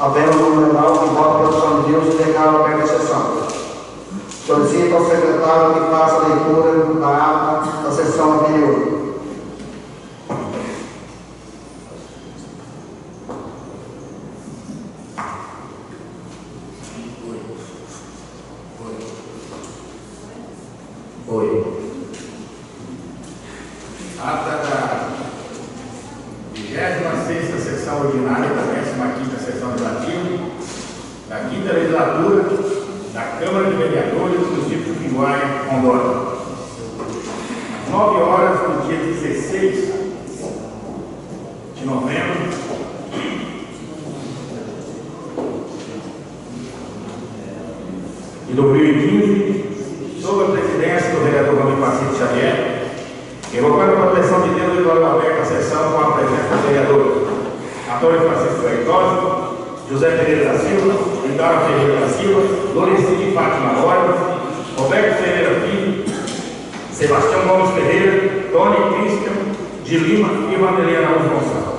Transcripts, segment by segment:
Havendo número legal que vota pela opção de Deus e declara aberta a sessão. Solicito ao secretário que faça a leitura da ata da sessão anterior. Ata da 26ª sessão ordinária da 15ª sessão legislativa da 5ª legislatura da Câmara de Vereadores do Município de Pinguaia, Rondônia. Às 9 horas do dia 16 de novembro de 2015, sob a presidência do vereador Antônio Francisco Xavier, evocando a proteção de Deus e glória aberta a sessão com a presença do vereador Antônio Francisco Feitosa, José Pereira da Silva, Indara Ferreira da Silva, Loricine Fátima Borges, Roberto Ferreira Filho, Sebastião Gomes Ferreira, Tony Cristian de Lima e Vanderlei Araújo Gonçalves.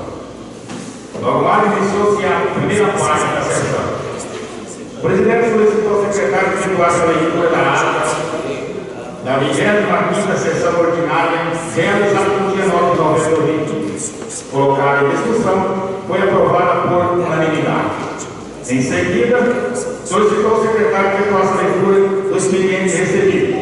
Logo mais iniciou-se a primeira parte da sessão. O presidente solicitou ao secretário que efetuasse a leitura da ata da 25ª sessão ordinária, realizada no dia 9 de novembro de 2015. Colocada em discussão, foi aprovada por unanimidade. Em seguida, solicitou ao secretário que efetuasse a leitura do expediente recebido.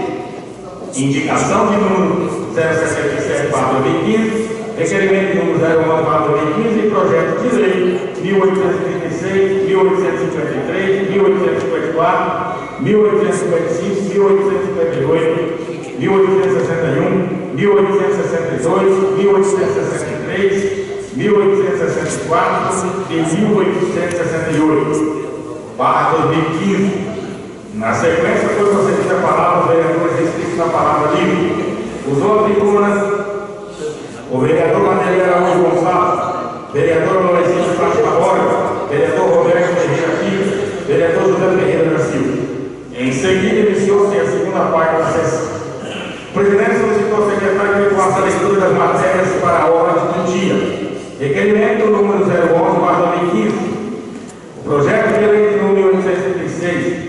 Indicação de número 077/2015, requerimento de número 011/2015 e projeto de lei 1836, 1853, 1854, 1855, 1858, 1861, 1862, 1863, 1864 e 1868/2015. Na sequência, foi concedida a palavra aos vereadores inscritos na palavra livre. Usou a tribuna o vereador Vanderlei Araújo Gonçalves, vereador Loricine Fátima Borges, vereador Roberto Ferreira Filho, vereador José Ferreira da Silva. Em seguida, iniciou-se a segunda parte da sessão. O presidente solicitou ao secretário que faça a leitura das matérias para a ordem do dia. Requerimento número 011/2015. O projeto de lei de número 1836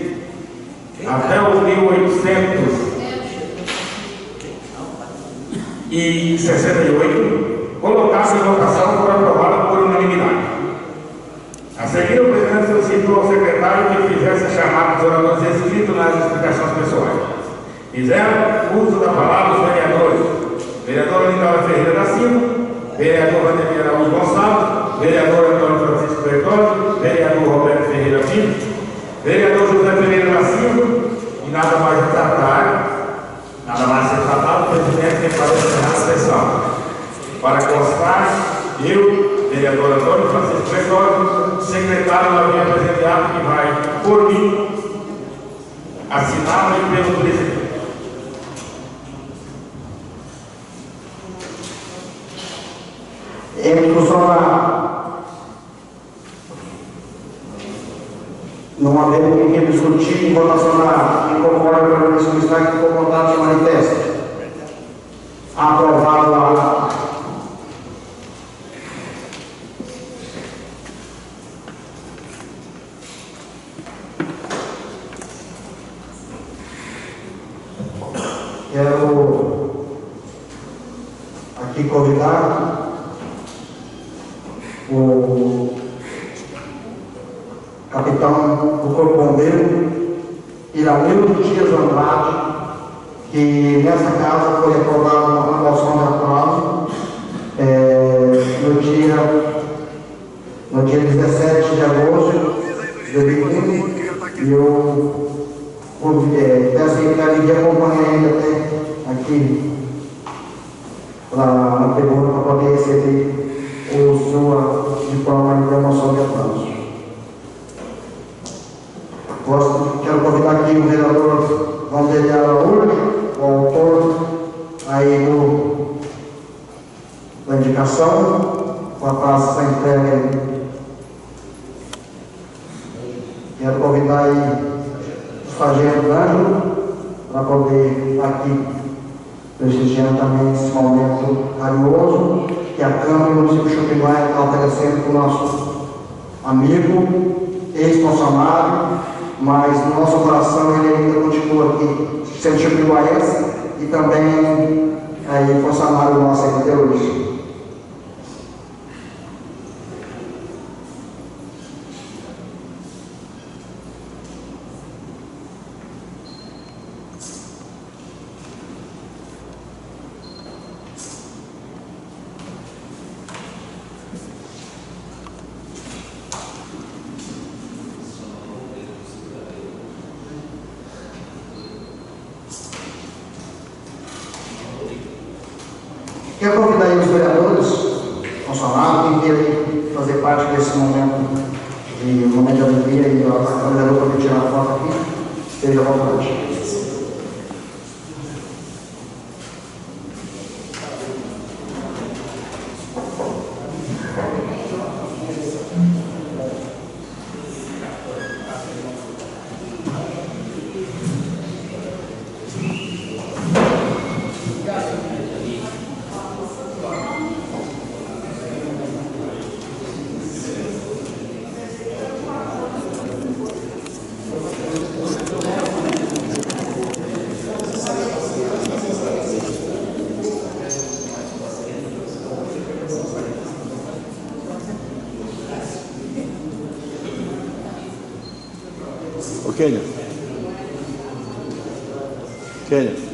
até os 1868, colocado em votação, foi aprovado por unanimidade. A seguir, o presidente solicitou ao secretário que fizesse a chamada dos oradores inscritos nas explicações pessoais. Fizeram uso da palavra os vereadores: vereador Indara Ferreira da Silva, vereador Vanderlei Araújo Gonçalves, vereador Antônio Francisco Feitosa, vereador Roberto Ferreira Filho, vereador José Pereira da Silva, e nada mais a tratar, nada mais a ser tratado, o presidente tem para encerrar a sessão. Para constar, eu, vereador Antônio Francisco Feitosa, secretário da minha presidente, que vai, por mim, assinado e pelo presidente. Em discussão não havendo ninguém discutir, em votação em concorda com a comissão que ficou vontade de manifesto. Aprovado a quero aqui convidar o capitão do Corpo Bombeiro, Iranildo Dias Andrade, que nessa casa foi aprovada uma moção de aplauso no dia 17 de agosto de 2015, e eu peço que ele me acompanhe ainda até aqui lá na tribuna para poder receber o sua diploma de promoção de aplauso. Quero convidar aqui o vereador Vanderlei Araújo, o autor aí da indicação, para passar essa entrega aí. Quero convidar aí o sargento Ângelo para poder estar aqui prestigiando também esse momento carinhoso que a Câmara e o município de Chupinguaia está oferecendo para o nosso amigo, ex-funcionário, mas no nosso coração ele ainda continua aqui, sendo chipiuaense e também funcionário nosso aqui até hoje. Quero convidar aí os vereadores, funcionários, que queiram fazer parte desse momento de alegria e a vereadora para tirar a foto aqui, esteja à vontade. Kênia. Kênia.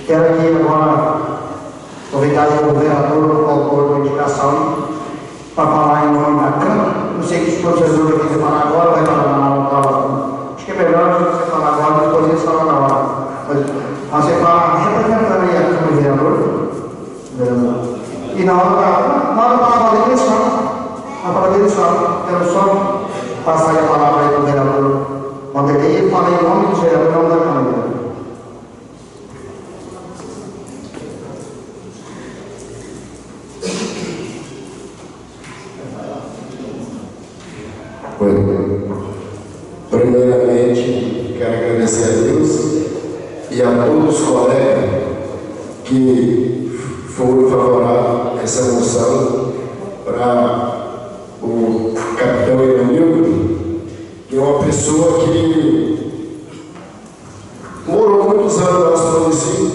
Quero aqui agora convidar o governador, o autor da indicação, para falar em nome da Câmara. Não sei se os professores vão quiser falar agora, vai falar na hora. Acho que é melhor você falar agora, depois eles falam na hora. Mas você fala representando aí a Câmara, vereador. E na hora da palavra dele, eles falam. Quero só passar aí a palavra aí para o vereador Vanderlei e falar em nome do vereador, em nome da Câmara. Primeiramente, quero agradecer a Deus e a todos os colegas que foram favoráveis a essa moção para o capitão Emilio, que é uma pessoa que morou muitos anos no nosso município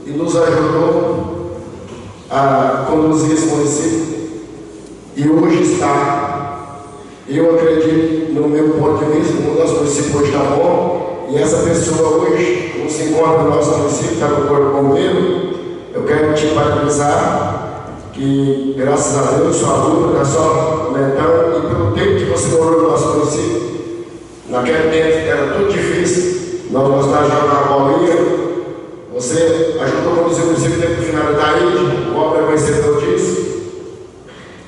e nos ajudou a conduzir esse município e hoje está, eu acredito, no meu ponto de vista, o nosso município hoje está bom, e essa pessoa hoje não se encontra no nosso município, está no Corpo Bombeiro. Eu quero te parabenizar, que graças a Deus sua luta está só aumentando, e pelo tempo que você morou no nosso município, naquele tempo era tudo difícil, nós gostávamos de jogar bolinha, você ajudou a conduzir o município tempo final da ilha, o Walter é vencedor disso.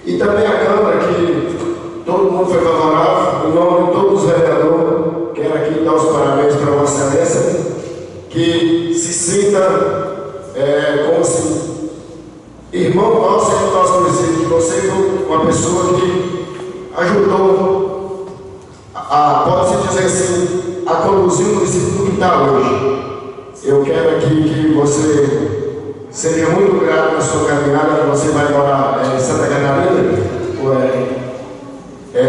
E também a Câmara, que todo mundo foi favorável, em nome de todos os vereadores, quero aqui dar os parabéns para Vossa Excelência, que se sinta como assim, irmão nosso do nosso município, que você foi uma pessoa que ajudou, pode-se dizer assim, a conduzir o município do que está hoje. Eu quero aqui que você seja muito grato na sua caminhada, que você vai morar em Santa Catarina,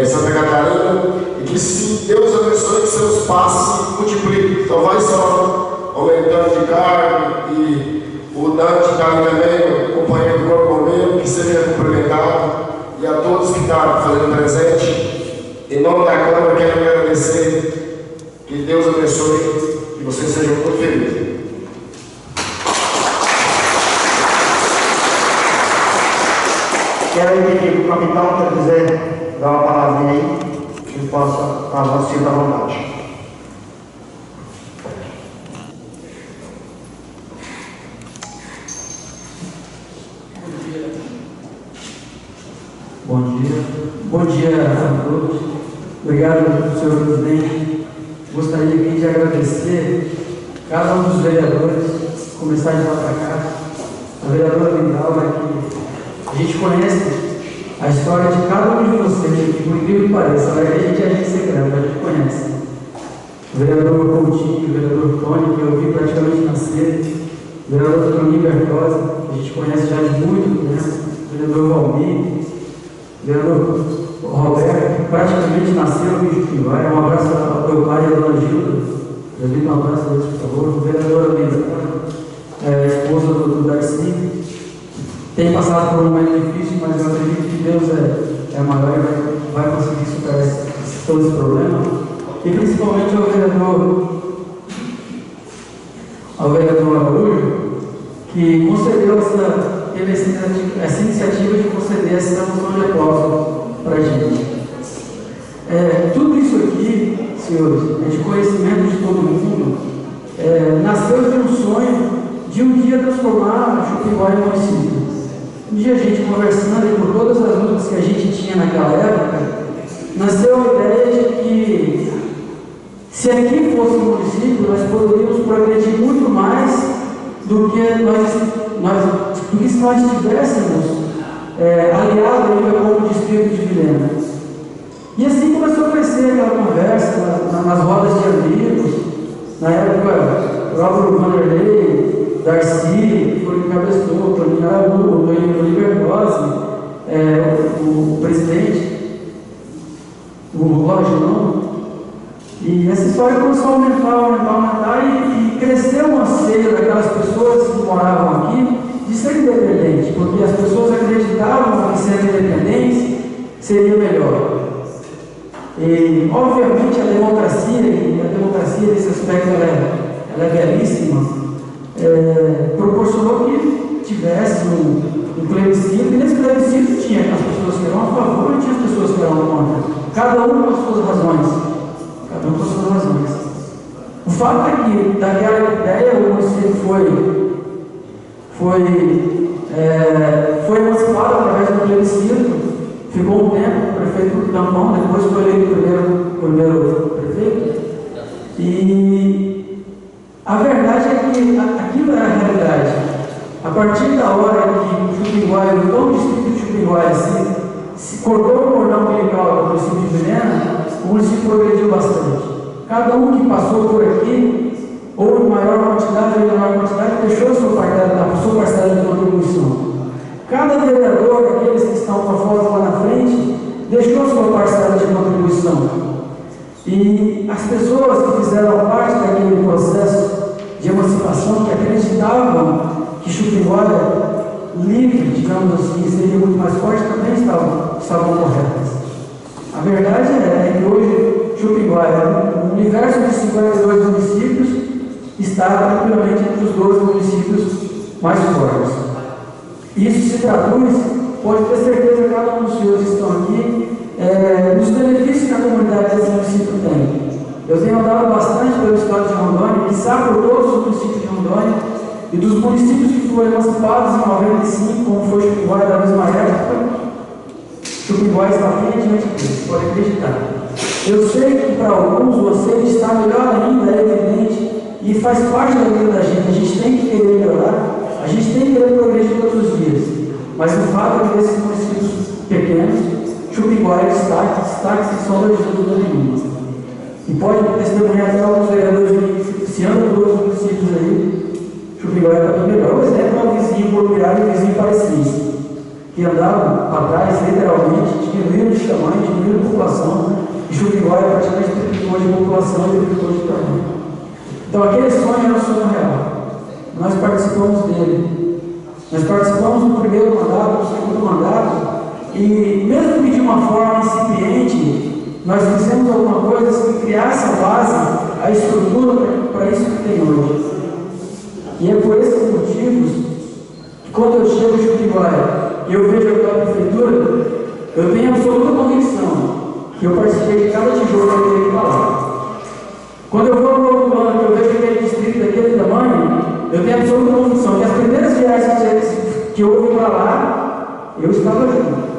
Santa Catarina, e que se Deus abençoe, que seus passos se multipliquem. Então vai só aumentando de cargo, e o Dante está ali também, o companheiro do Corpo Bombeiro, que seja cumprimentado, e a todos que estão fazendo presente. Em nome da Câmara, quero agradecer, que Deus abençoe, que vocês sejam muito felizes. Quero pedir que o capitão, quer dizer, dar uma palavrinha aí, que ele possa avançar à vontade. Bom dia a todos. Obrigado, senhor presidente. Gostaria aqui de agradecer cada um dos vereadores, começar de lá para cá, a vereadora Lindaura, que a gente conhece a história de cada um de vocês, que por incrível que pareça, a gente é agente secreto, a gente conhece. O vereador Coutinho, o vereador Tony, que eu vi praticamente nascer, o vereador Toninho Bertosa, que a gente conhece já de muito tempo, o vereador Valmir, o vereador Roberto, que praticamente nasceu no Juquimbai. Um abraço ao meu pai e a dona Gilda. Eu vi um abraço a Deus, por favor. O vereador Amanda, esposa do Darcy, tem passado por um momento difícil, mas eu acredito que Deus é maior e vai conseguir superar todo esse problema. E principalmente ao vereador Araújo, que concedeu essa iniciativa de conceder essa moção de aplauso para a gente. Tudo isso aqui, senhores, é de conhecimento de todo mundo, nasceu de um sonho de um dia transformar Chupinguá em município. Um dia a gente conversando, e por todas as lutas que a gente tinha naquela época, nasceu a ideia de que, se aqui fosse um município, nós poderíamos progredir muito mais do que se nós estivéssemos aliados ainda como distrito de Vilhena. E assim começou a crescer aquela conversa nas rodas de amigos. Na época, o próprio Vanderlei, Darcy, que foi o cabeçou, o Toninho Bertozzi, o presidente, o Lojão. E essa história começou a aumentar e cresceu um anseio daquelas pessoas que moravam aqui de ser independente, porque as pessoas acreditavam que ser independente seria melhor. E, obviamente, a democracia nesse aspecto ela é belíssima, proporcionou que tivesse um plebiscito, e nesse plebiscito tinha as pessoas que eram a favor e tinha as pessoas que eram contra, cada um com as suas razões. O fato é que, daquela ideia, o município foi emancipado através do plebiscito, ficou um tempo, o prefeito do Tampão, depois foi eleito o primeiro prefeito, e a verdade é que aquilo era a realidade. A partir da hora que o Chupinguá, o distrito de Chupinguá, se cortou o cordão umbilical do município de Vilhena, o município progrediu bastante. Cada um que passou por aqui, ou em maior quantidade ou em menor quantidade, deixou a sua parcela de contribuição. Cada vereador, aqueles que estão com a foto lá na frente, deixou a sua parcela de contribuição. E as pessoas que fizeram parte daquele processo de emancipação, que acreditavam que Chupinguá livre, digamos assim, seria muito mais forte, também estavam corretas. A verdade é que hoje Chupinguara, o universo de 52 municípios, está tranquilamente entre os 12 municípios mais fortes. Isso se traduz, pode ter certeza, cada um dos senhores que estão aqui, nos benefícios que a comunidade desse município tem. Eu tenho andado bastante pelo estado de Rondônia, que sabe por todos os municípios de Rondônia, e dos municípios que foram emancipados em 95, como foi Chupinguara da mesma época, Chupinguara está bem adiante disso, pode acreditar. Eu sei que para alguns vocês está melhor ainda, é evidente, e faz parte da vida da gente. A gente tem que querer melhorar, a gente tem que querer progredir todos os dias. Mas o fato é que desses municípios pequenos, Chupinguara é destaque sem sombra de dúvida nenhuma. E pode testemunhar até alguns vereadores que se andam por outros municípios aí, Chupinguara está bem melhor. O exemplo é o vizinho Porpirá e o vizinho Parecis, que andavam para trás, literalmente, diminuindo de tamanho, diminuindo a população, e Chupinguara praticamente triplicou de população e triplicou de tamanho. Então, aquele sonho era um sonho real. Nós participamos dele. Nós participamos do primeiro mandato, do segundo mandato, e mesmo que de uma forma incipiente, nós fizemos alguma coisa que criasse a base, a estrutura para isso que tem hoje. E é por esses motivos que, quando eu chego em Chupinguara e eu vejo aquela prefeitura, eu tenho absoluta convicção que eu participei de cada tijolo que eu tenho que falar. Quando eu vou ao Novo Plano, que eu vejo aquele distrito daquele tamanho, eu tenho absoluta convicção que as primeiras viagens que eu ouvi para lá, eu estava junto.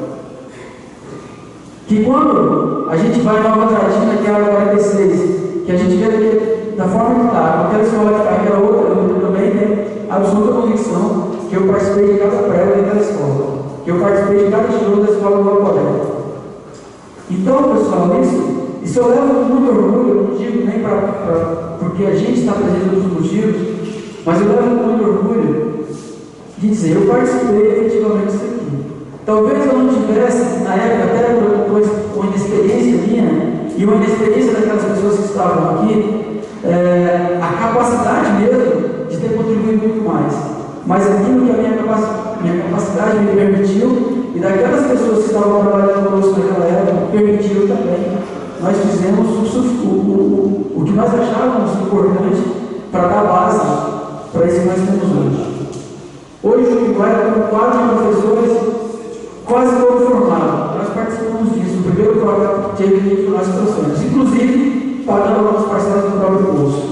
Que quando a gente vai em Nova Tratina, que é a área 46, que a gente vê da forma que está, aquela escola que está, aquela outra, eu também tenho absoluta convicção que eu participei de cada prédio daquela escola, que eu participei de cada tijolo da escola do Guaporé. Então, pessoal, isso eu levo com muito orgulho, eu não digo nem porque a gente está presente nos motivos, mas eu levo com muito orgulho de dizer, eu participei efetivamente disso aqui. Talvez eu não tivesse, na época, até depois, uma inexperiência minha e uma inexperiência daquelas pessoas que estavam aqui, a capacidade mesmo de ter contribuído muito mais. Mas aquilo que a minha capacidade me permitiu, e daquelas pessoas que estavam trabalhando conosco naquela época, permitiram também. Nós fizemos o que nós achávamos importante para dar base para isso que nós temos hoje. Hoje o Chupinguara tem um quadro de professores quase todo formado. Nós participamos disso. O primeiro programa que teve que nós trouxemos, inclusive pagando algumas parcelas do próprio bolso.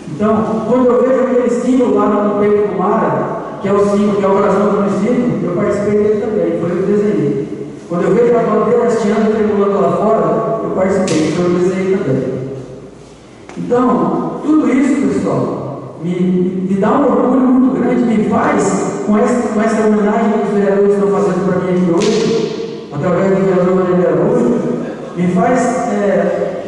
Então, quando eu vejo aquele símbolo lá no peito do Mara, que é o símbolo, que é o brasão do município, eu participei dele também, foi eu que desenhei. Quando eu vejo a bandeira hasteando e tremulando lá fora, eu participei, foi eu que desenhei também. Então, tudo isso, pessoal, me dá um orgulho muito grande, me faz, com essa homenagem que os vereadores estão fazendo para mim aqui hoje, através do vereador Maria Araújo, me faz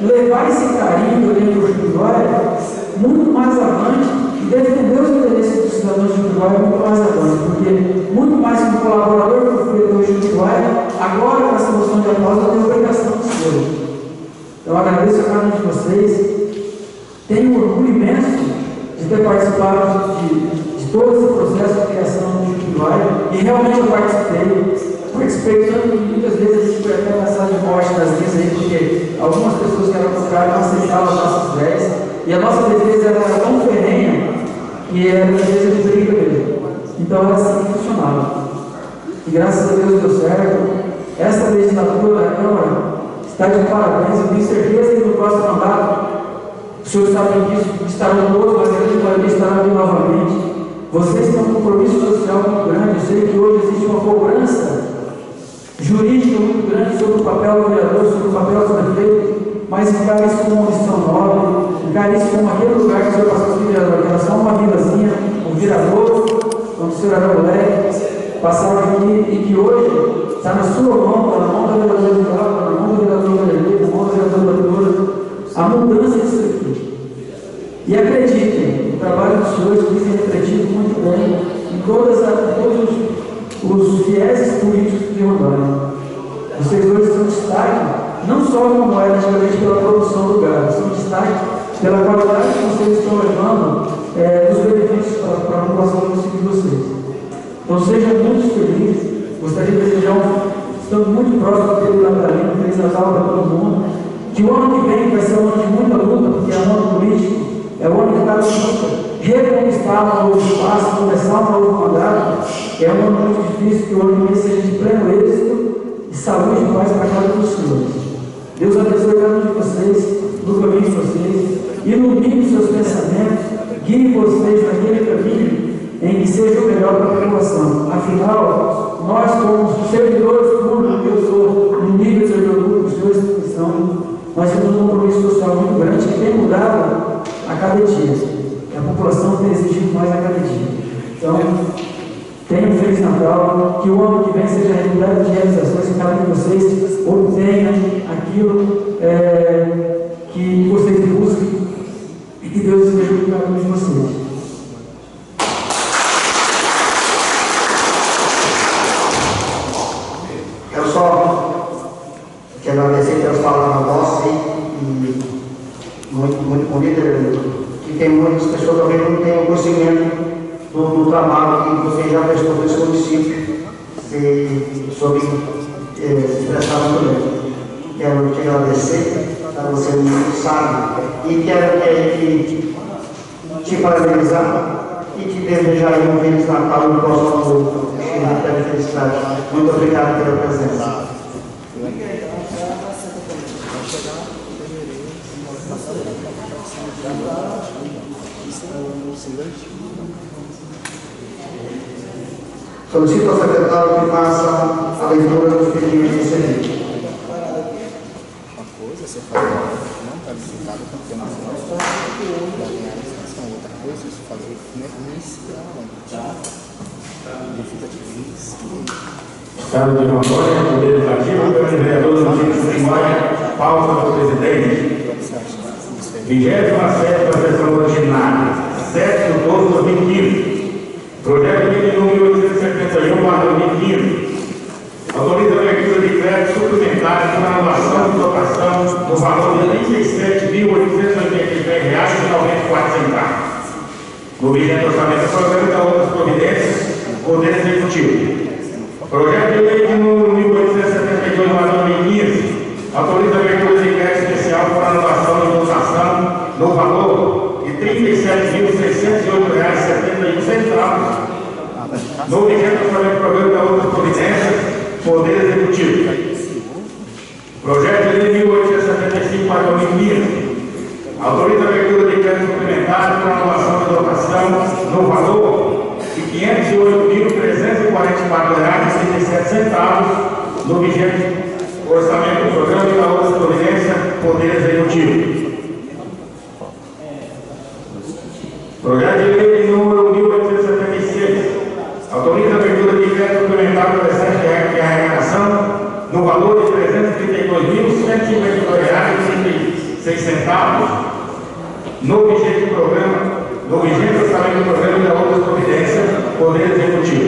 levar esse carinho que eu tenho por Chupinguara muito mais avante e defender os interesses dos cidadãos de Chupinguara muito mais avante, porque muito mais que um colaborador que eu fui do Chupinguara, agora com essa moção de aplauso eu tenho obrigação de ser. Eu agradeço a cada um de vocês, tenho um orgulho imenso de ter participado de todo esse processo de criação do Chupinguara, e realmente eu participei tanto que muitas vezes a gente foi até ameaçado de morte nas vias aí, porque algumas pessoas que eram contrárias não aceitavam as nossas ideias, e a nossa defesa era tão ferrenha que era uma defesa de briga mesmo. Então era assim que funcionava. E graças a Deus deu certo. Essa legislatura da Câmara está de parabéns. Eu tenho certeza que no próximo mandato, os senhores sabem disso, estarão todos, mas a grande maioria estará aqui novamente. Vocês têm um compromisso social muito grande. Eu sei que hoje existe uma cobrança jurídica muito grande sobre o papel do vereador, sobre o papel do prefeito, mas encare isso como uma missão nobre, encare isso como aquele lugar que o senhor passou de vereador, que era só uma vilazinha, um viradouro, onde o senhor era moleque, passava aqui, e que hoje está na sua mão, está na mão da vereadora de Cláudio, está na mão do vereador Valerino, na mão da vereadora Doutora, a mudança disso aqui. E acreditem, o trabalho dos senhores tem refletido muito bem em todos os vieses políticos de Rondônia. Vocês hoje são destaque, não só como era antigamente pela produção do gado, são destaque pela qualidade que vocês estão levando dos benefícios para a população do município de vocês. Então sejam muito felizes, gostaria de desejar, estamos muito próximos do período natalino, feliz Natal para todo mundo, que o ano que vem vai ser um ano de muita luta, porque é um ano político, é o ano que está buscando reconquistar um novo espaço, começar um novo mandato. É um ano muito difícil, que o ano que vem seja de pleno êxito e saúde e paz para cada um dos senhores. Deus abençoe cada um de vocês, no caminho de vocês, ilumine seus pensamentos, guie vocês naquele caminho em que seja o melhor para a população. Afinal, nós, como servidores públicos, que eu sou no nível de servidor público, os senhores que são, nós temos um compromisso social muito grande que tem mudado a cada dia. A população tem exigido mais a cada dia. Então, tenham um Feliz Natal, que o ano que vem seja repleto de realizações, que cada um de vocês obtenha aquilo que vocês busquem e que Deus esteja com cada um de vocês. Quero só agradecer pelas palavras nossas e muito bonita, que tem muitas pessoas também que não têm conhecimento do trabalho que você já prestou nesse município sobre expressar muito bem. Quero te agradecer, você sabe, e quero te parabenizar e te desejar um Feliz Natal e um próximo ano cheio de felicidade. Muito obrigado pela presença. Solicito ao secretário que faça a leitura dos pedidos de serviço. Uma coisa você faz não qualificado campeonato outra coisa você fazer inicialmente. Estado de Rondônia, Poder Legislativo, Câmara de Vereadores do Município de Simóia, pauta do presidente. 27ª sessão ordinária, 7/12/2015. Projeto de lei número 871/2015. Autoriza a abertura de crédito suplementar para anulação de dotação no valor de R$ 37.883,94. No vigente orçamento do programa da outras providências, Poder Executivo. Projeto de lei número 1872/2015. Autoriza a abertura de crédito especial para anulação de dotação no valor de R$ 37.608,71. No vigente orçamento do programa da outras providências, Poder Executivo. Projeto de lei 1875/2015. Autoriza a abertura de crédito suplementar para anulação de dotação no valor de R$ 508.344,37 no vigente orçamento do programa da outras providências, Poder Executivo. Projeto de lei número 1876. Autoriza a abertura de crédito suplementar para o excesso de arrecadação no valor de R$ 332.152,36 no vigente orçamento do programa da outras providências, Poder Executivo.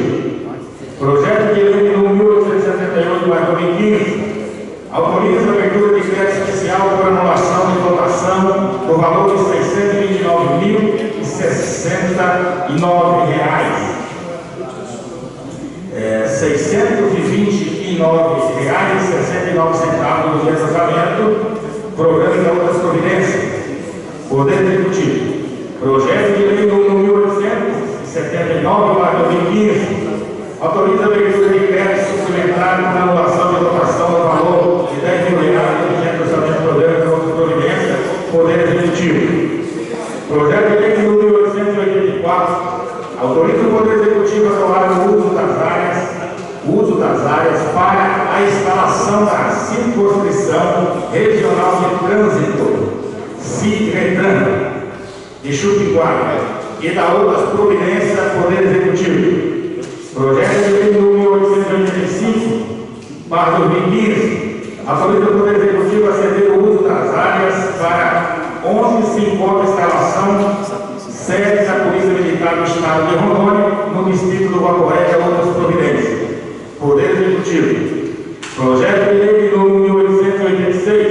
Projeto de lei número 1878/2015. Autoriza a abertura de crédito especial por anulação de dotação no valor de R$ 629.069. R$ 629,69 do vigente orçamento, programa de outras providências, Poder Executivo. Projeto de lei número 1879/2015. Autoriza a abertura de crédito suplementar para anulação de dotação no valor de R$ 10.000 do vigente orçamento do programa de outras providências, Poder Executivo. Projeto de lei número 884. Autoriza o Poder Executivo a aprovar o uso das áreas para a instalação da Circunscrição Regional de Trânsito, CIRETRAN, de Chupinguara, e da outras providências, Poder Executivo. Projeto de lei número 885/2015. Autoriza o Poder Executivo a ceder o uso das áreas para onde se encontra a instalação sede da Polícia Militar do Estado de Rondônia, no distrito do Guaporé, e outras providências. Poder Executivo. Projeto de lei número 1886.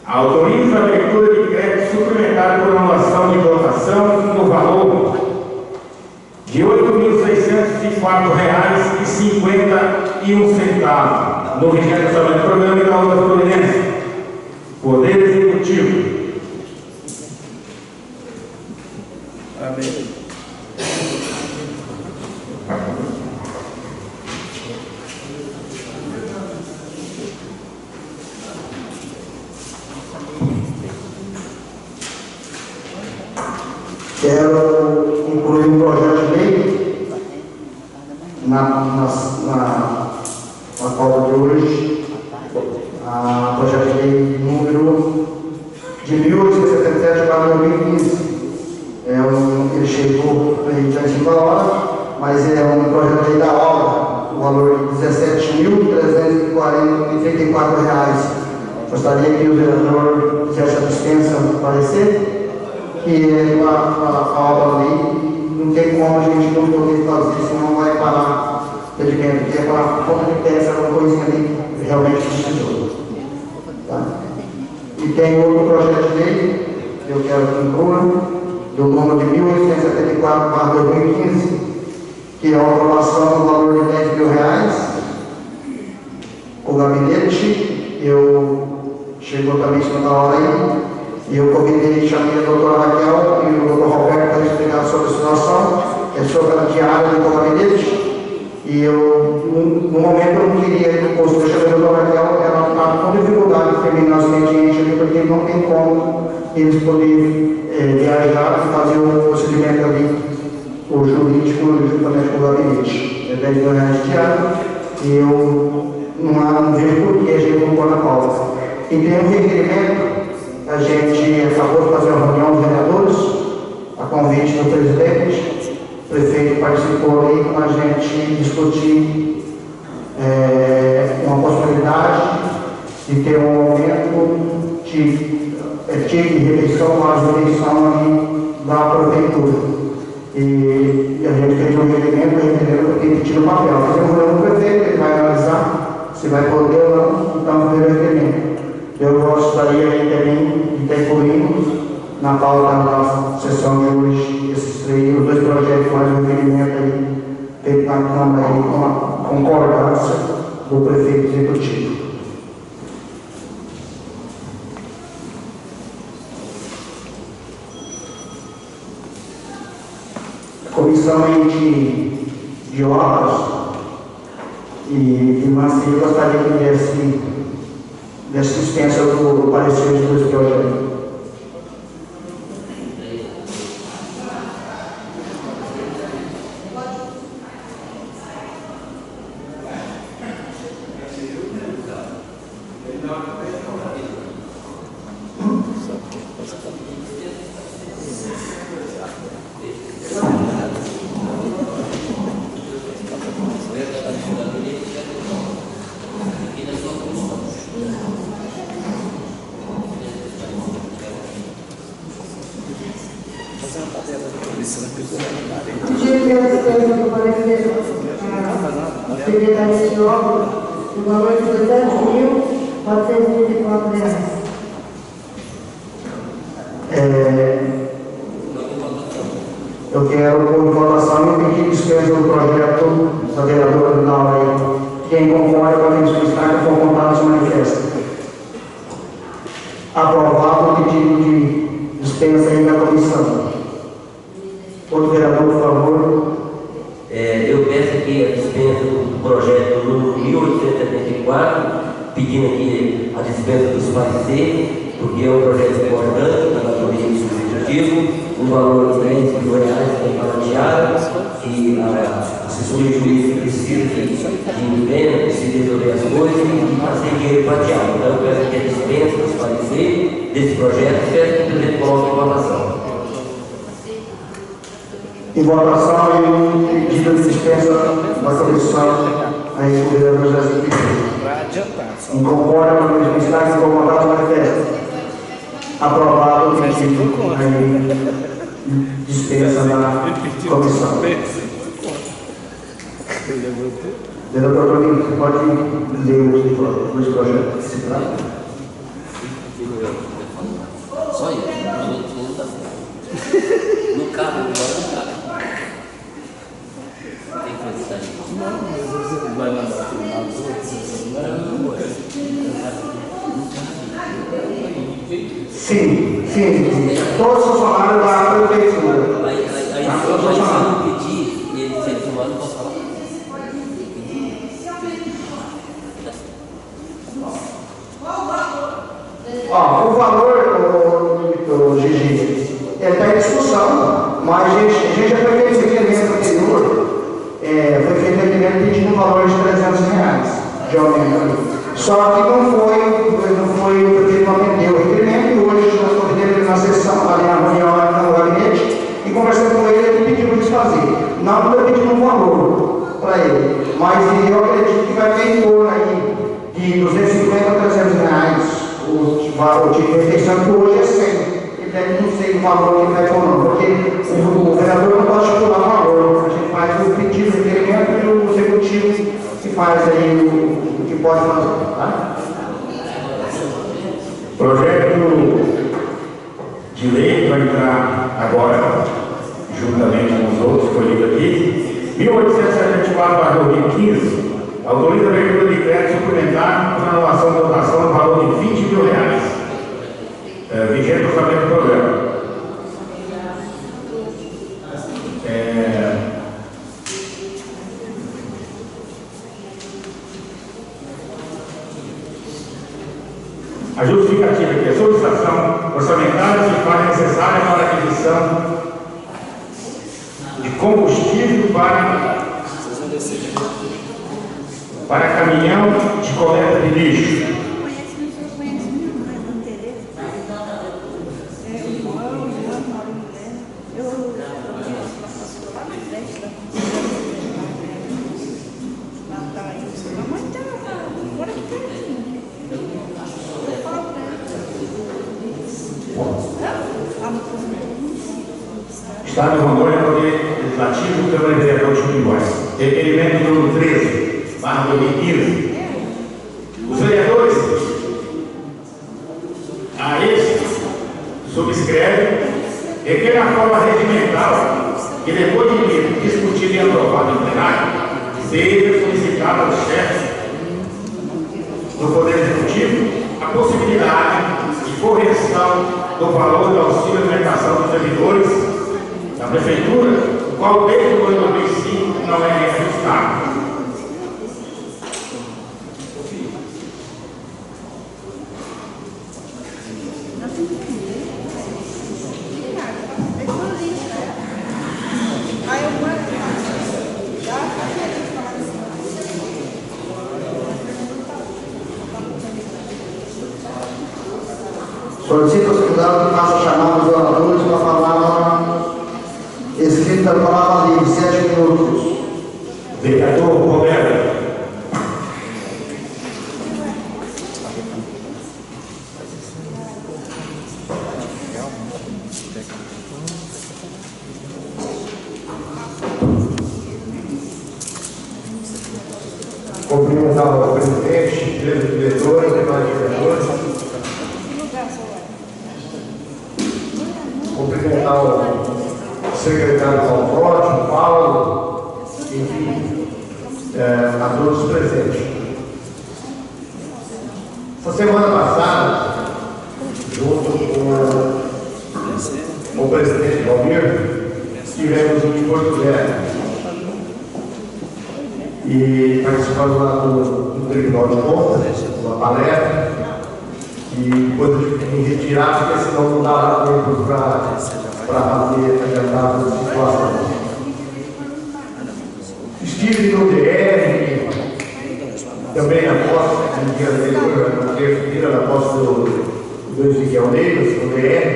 Autoriza a abertura de crédito suplementar por anulação de dotação no valor de R$ 8.604,51 no vigente orçamento do programa e da outra providência. Poder Executivo. Amém. Quero incluir um projeto de lei na pauta de hoje, a projeto de lei número de 1877/2015. Ele chegou já em cima da hora, mas é um projeto de lei da obra, o valor de R$ 17.334. Gostaria que o vereador fizesse a dispensa do parecer, que a obra ali não tem como a gente não poder fazer, senão vai parar o pedimento, porque é para conta de peça, alguma coisinha ali realmente precisou. Tá? E tem outro projeto de lei, que eu quero que inclua, do número de 1874/2015, que é a aprovação do valor de R$ 10.000, o gabinete. Chegou também em cima da hora aí, e eu convidei, chamei a doutora Raquel e o doutor Roberto para explicar sobre a situação, sobre a diária do gabinete. E no momento eu não queria ir no posto, eu chamei a doutora Raquel, ela está com dificuldade de terminar o expediente ali, porque não tem como eles poderem viajar e fazer o procedimento ali, o jurídico, juntamente com o gabinete. É R$ 10.000 diário, e eu não vejo por que a gente não pôr na pauta. E tem um requerimento. A gente acabou de fazer uma reunião dos vereadores, a convite do presidente, o prefeito participou aí com a gente discutir uma possibilidade de ter um aumento de refeição, mais refeição ali da prefeitura. E a gente fez um requerimento que tira o papel. Fizemos um reunião com o prefeito, ele vai analisar se vai poder ou não, então fazer o requerimento. Eu gostaria também de ter incluído na pauta da sessão de hoje os dois projetos, mais um requerimento aí, feito na Câmara aí, com a concordância do prefeito executivo. A comissão aí de obras e de Mancia, eu gostaria que desse dispensa do parecer dos dois projetos. Secretaria de Obras, o valor de R$ 17.434. Eu quero pôr em votação e pedir dispensa do projeto da vereadora Laura aí. Quem concorda com a dispensa que for contado se manifesta. Aprovado o pedido de dispensa aí na comissão. Outro vereador, por favor. Eu peço aqui a dispensa do projeto número 1874, pedindo aqui a dispensa dos pareceres, porque é um projeto importante para a autoria do executivo, um valor de R$ 10.000 que é planteado, que a assessoria jurídica precisa de empenho, precisa resolver as coisas e fazer dinheiro para diário. Então eu peço aqui a dispensa dos pareceres desse projeto e peço que o presidente coloque em votação. Em votação e pedido de dispensa da comissão aí o vereador José Pinheiro. Incorpora para o destaque incomodado no manifesto. Aprovado o pedido aí dispensa da comissão. Vereador Toninho, você pode ler os projetos que se trata? Só isso, não cabe, não cabe. Tem que fazer isso. Não, mas vai mandar filmar os outros. Não, Sim, todos os funcionários da prefeitura. Aí se eu pedir, se eles não posso falar. Ó, o valor, Gigi, ele está em discussão, mas a gente já foi feito esse requerimento anterior, foi feito requerimento pedindo um valor de R$300 de aumento. Só que não foi, o prefeito não atendeu o requerimento e hoje nós convidamos ele na sessão, ali na reunião, no gabinete, e conversando com ele, ele pediu para desfazer. Não estou pedindo um valor para ele, mas eu acredito que vai ter em torno aí de R$250 a R$300. O de refeição que hoje é 100. Ele deve não sei o valor que ele vai pôr, não, porque o vereador não pode estipular o valor. A gente faz o pedido, o requerimento e o executivo que faz aí o que pode fazer. Tá? Projeto de lei vai entrar agora, juntamente com os outros que foi lido aqui. 1874/2015, autoriza a abertura de crédito suplementar para renovação da dotação no valor de R$20 mil. Vigente o orçamento do programa. A justificativa que a solicitação orçamentária se faz necessária para a aquisição de combustível para caminhão de coleta de lixo. Estado de Rondônia, Poder Legislativo, Câmara de Vereadores de Pinguais. Requerimento número 13/2015. Os vereadores, a este, subscrevem, requer a forma regimental que, depois de discutido e aprovado em plenário, seja solicitado ao chefe do Poder Executivo a possibilidade de correção do valor do auxílio alimentação dos servidores da Prefeitura, o qual desde o ano 2005 não é reajustado. Solicito aos convidados que façam chamar os oradores para falar escrita da palavra livre, 7 minutos. Vereador Roberto. Cumprimentar o presidente, diretores, demais diretores. Cumprimentar o secretário Paulo, Paulo, enfim, a todos os presentes. Essa semana passada, junto com o presidente Valmir, estivemos em Porto Velho e participamos lá do Tribunal de Contas, uma palestra, e depois eu tive que me retirar, porque senão não dava tempo para fazer adiantado a situação. Estive no DR, também na posse, no dia anterior, na terça-feira, na posse do Ezequiel Neves, no DR,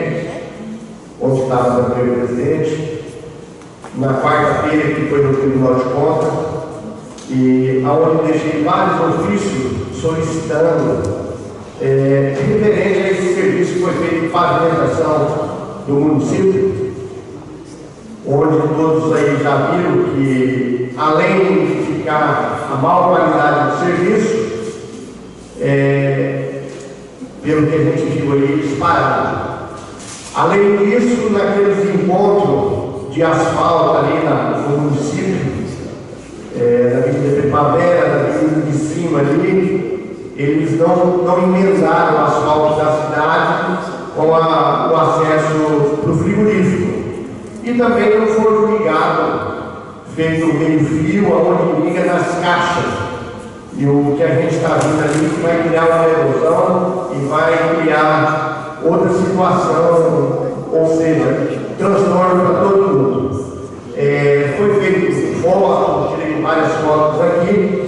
onde estava também o presidente. Na quarta-feira, que foi no Tribunal de Contas, e aonde deixei vários ofícios solicitando referente a esse serviço que foi feito de pavimentação do município, onde todos aí já viram que, além de ficar a má qualidade do serviço, pelo que a gente viu aí, disparado. Além disso, naqueles encontros de asfalto ali no município, na Avenida Primavera, na Avenida de Cima ali, eles não emendaram o asfalto da cidade criar outra situação, ou seja, transtorno para todo mundo. Foi feito fotos, tirei várias fotos aqui,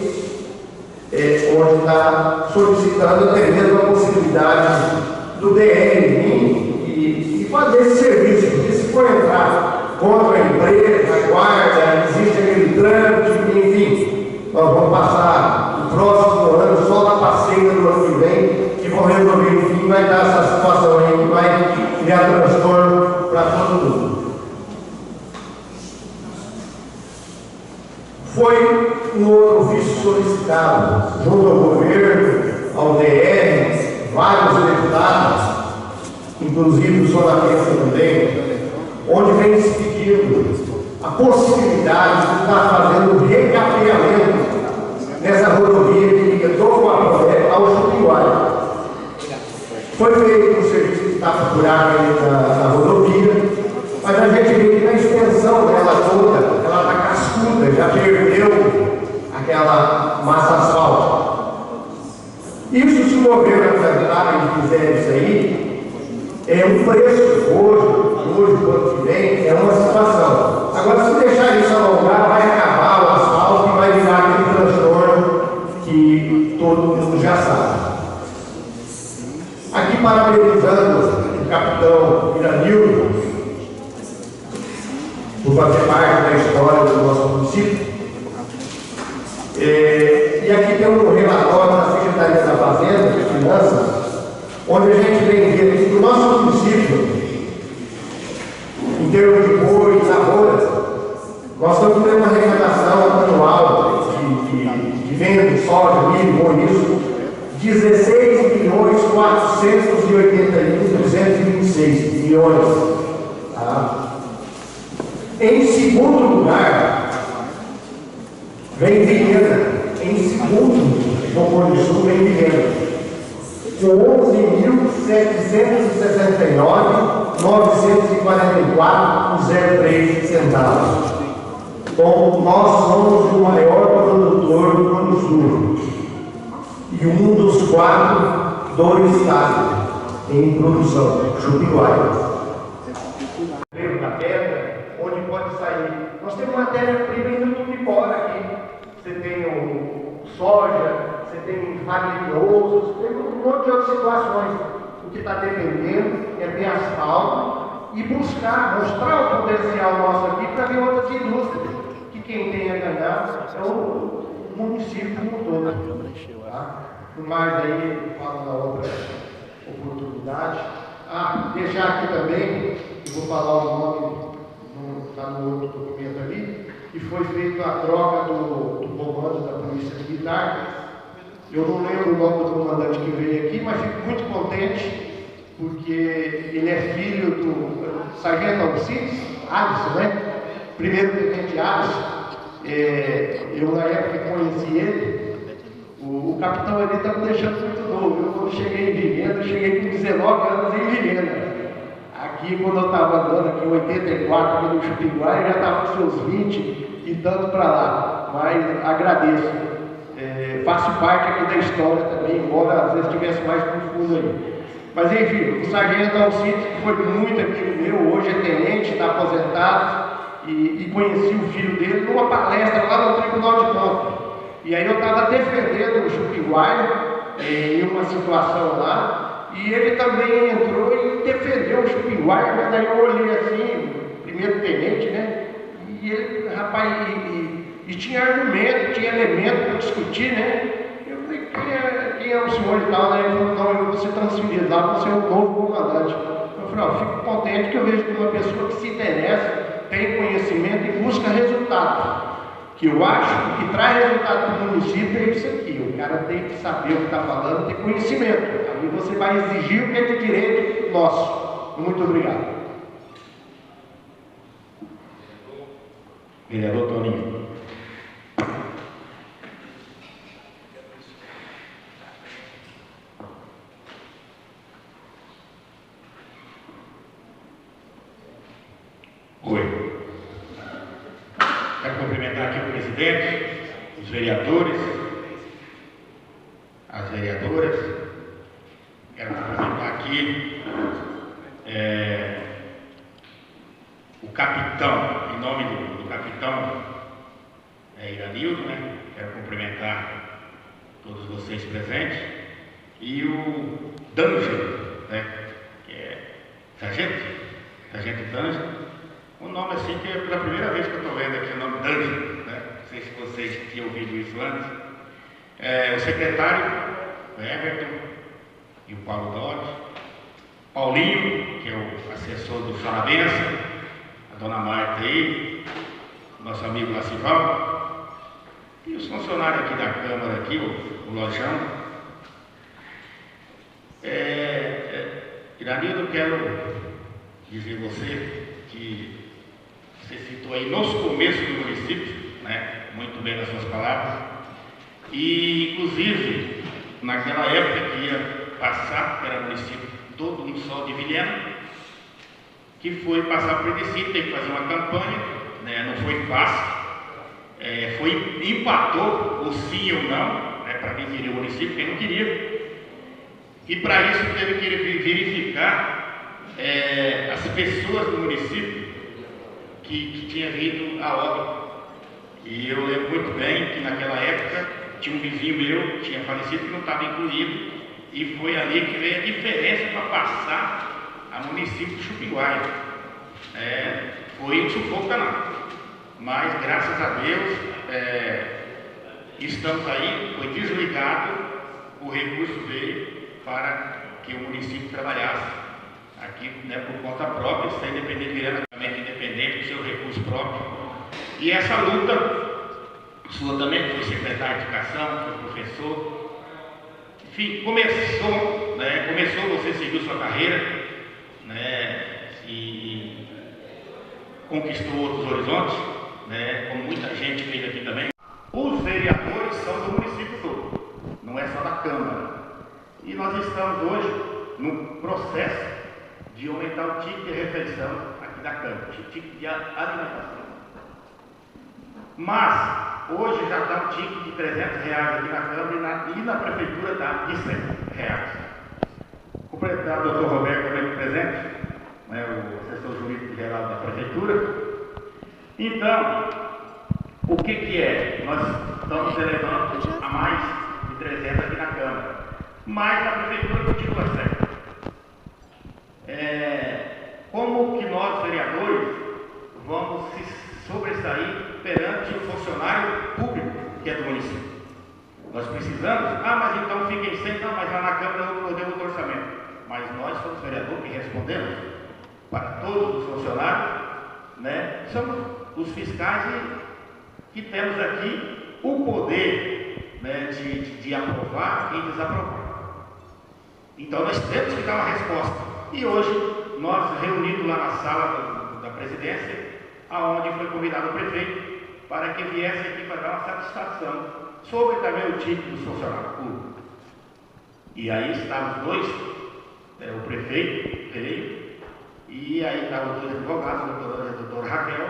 onde está solicitando até mesmo a possibilidade do DR vir e fazer esse serviço, porque se for entrar contra a empresa, a guarda, existe aquele trâmite, enfim, nós vamos passar o próximo ano só na passeira do ano que vem, que vão resolver, enfim, vai dar essa situação aí que vai criar transtorno para todo mundo. Foi um outro ofício solicitado junto ao governo, ao DR, vários deputados, inclusive o Sonamento também, onde vem se pedindo a possibilidade de estar fazendo recapeamento nessa rodovia que liga do Guaporé ao Chupinguara. Foi feito um serviço que está procurado na rodovia, mas a gente vê que na extensão dela toda, ela está cascuda, já perdeu aquela massa asfáltica. Isso, se o governo apresentar e fizer isso aí, é um preço hoje, do ano que vem, é uma situação. Agora, se deixar isso alongar, vai acabar o asfalto e vai virar aquele transtorno que todo mundo já sabe. Aqui, parabenizando o capitão Iranildo, por fazer parte da história do nosso município. E aqui tem um relatório da Secretaria da Fazenda, de Finanças, onde a gente vem ver que o nosso município, em termos de boi e lavouras, nós estamos tendo uma arrecadação anual de venda de soja, milho, boi, isso, 16.481.226 milhões. Tá? Em segundo lugar, vem Vilhena. Em segundo, no Porto Sul, vem Vilhena. Com 11.749.944,03 centavos. Então, nós somos o maior produtor do Porto Sul. E um dos 4 do estado em produção, Chupinguara. Da pedra, onde pode sair. Nós temos matéria-prima indo tudo embora aqui. Você tem o soja, você tem farinha de ossos, tem um monte de outras situações. O que está dependendo é ter asfalto e buscar, mostrar o potencial nosso aqui para ver outras indústrias. Que quem tem a ganhar é o município como todo. Tá? Mas aí, falo na outra oportunidade. Deixar aqui também, eu vou falar o nome, está no outro documento ali, que foi feita a troca do comando da Polícia Militar. Eu não lembro o nome do comandante que veio aqui, mas fico muito contente, porque ele é filho do Sargento Alcides, Alisson, né? Primeiro tenente Alisson. Eu, na época que conheci ele, o capitão ali está me deixando muito novo. Eu, quando cheguei em Vilhena, cheguei com 19 anos em Vilhena. Aqui, quando eu estava andando aqui em 84, aqui no Chupinguara, eu já estava com seus 20 e dando para lá. Mas agradeço. Faço parte aqui da história também, embora às vezes estivesse mais confuso aí. Mas enfim, o sargento Alcides, que foi muito amigo meu, hoje é tenente, está aposentado, e conheci o filho dele numa palestra lá no Tribunal de Contas. E aí eu estava defendendo o Chupinguara em uma situação lá, e ele também entrou e defendeu o Chupinguara, mas daí eu olhei assim, primeiro tenente, né? E ele, rapaz, e tinha argumento, tinha elemento para discutir, né? Eu falei, quem é o senhor e tal? Né? Ele falou, não, eu vou ser transferido lá para ser o novo comandante. Eu falei, fico contente que eu vejo que uma pessoa que se interessa, tem conhecimento e busca resultado. Que eu acho que traz resultado para o município é isso aqui. O cara tem que saber o que está falando, ter conhecimento. Aí você vai exigir o que é de direito nosso. Muito obrigado. Vereador Toninho. Oi. Quero cumprimentar aqui o presidente, os vereadores, as vereadoras. Quero cumprimentar aqui aqui o capitão, em nome do capitão Iranildo, né? Quero cumprimentar todos vocês presentes, e o D'Angelo, né? Que é Sargento D'Angelo, um nome assim que é pela primeira vez que eu estou vendo aqui o nome D'Angelo, né? Não sei se vocês tinham ouvido isso antes. O secretário, o Everton, e o Paulo Dodge, Paulinho, que é o assessor do Salabença, a dona Marta aí, nosso amigo Lacivão, e os funcionários aqui da Câmara, aqui, o Lojão. Iranildo, eu quero dizer a você que você citou aí nos começos do município, né, muito bem nas suas palavras, e inclusive naquela época que ia passar, que era o município todo um só de Vilhena, que foi passar por município, teve que fazer uma campanha, né, não foi fácil, empatou o sim ou não, né, para quem queria o município, quem não queria, e para isso teve que verificar as pessoas do município que tinha vindo a obra. E eu lembro muito bem que naquela época tinha um vizinho meu que tinha falecido que não estava incluído, e foi ali que veio a diferença para passar a município de Chupinguai. Foi um sufoco danado, mas graças a Deus estamos aí, foi desligado, o recurso veio para que o município trabalhasse aqui, né, por conta própria, sem depender diretamente, independente do seu recurso próprio. E essa luta sua também, foi secretário de Educação, foi professor, enfim, começou, você seguiu sua carreira, né, e conquistou outros horizontes, né, como muita gente fez aqui também. Os vereadores são do município todo, não é só da Câmara. E nós estamos hoje no processo de aumentar o ticket de refeição aqui da Câmara, o ticket de alimentação. Mas hoje já está um ticket de R$300 aqui na Câmara e na Prefeitura está de R$100. Cumprimentar o doutor Roberto também presente, né, o assessor jurídico geral da Prefeitura. Então, o que é? Nós estamos elevando a mais de 300 aqui na Câmara, mas a Prefeitura continua certa. Como que nós, vereadores, vamos se sobressair perante o funcionário público que é do município? Nós precisamos, mas então fiquem sem, não, mas lá na Câmara eu dei outro orçamento. Mas nós somos vereadores que respondemos para todos os funcionários, né? Somos os fiscais que temos aqui o poder, né, de aprovar e desaprovar. Então nós temos que dar uma resposta. E hoje nós reunidos lá na sala da presidência, aonde foi convidado o prefeito para que viesse aqui para dar uma satisfação sobre também o título dos funcionários públicos. E aí estavam os dois, o prefeito veio, e aí estavam os dois advogados, a doutora Raquel,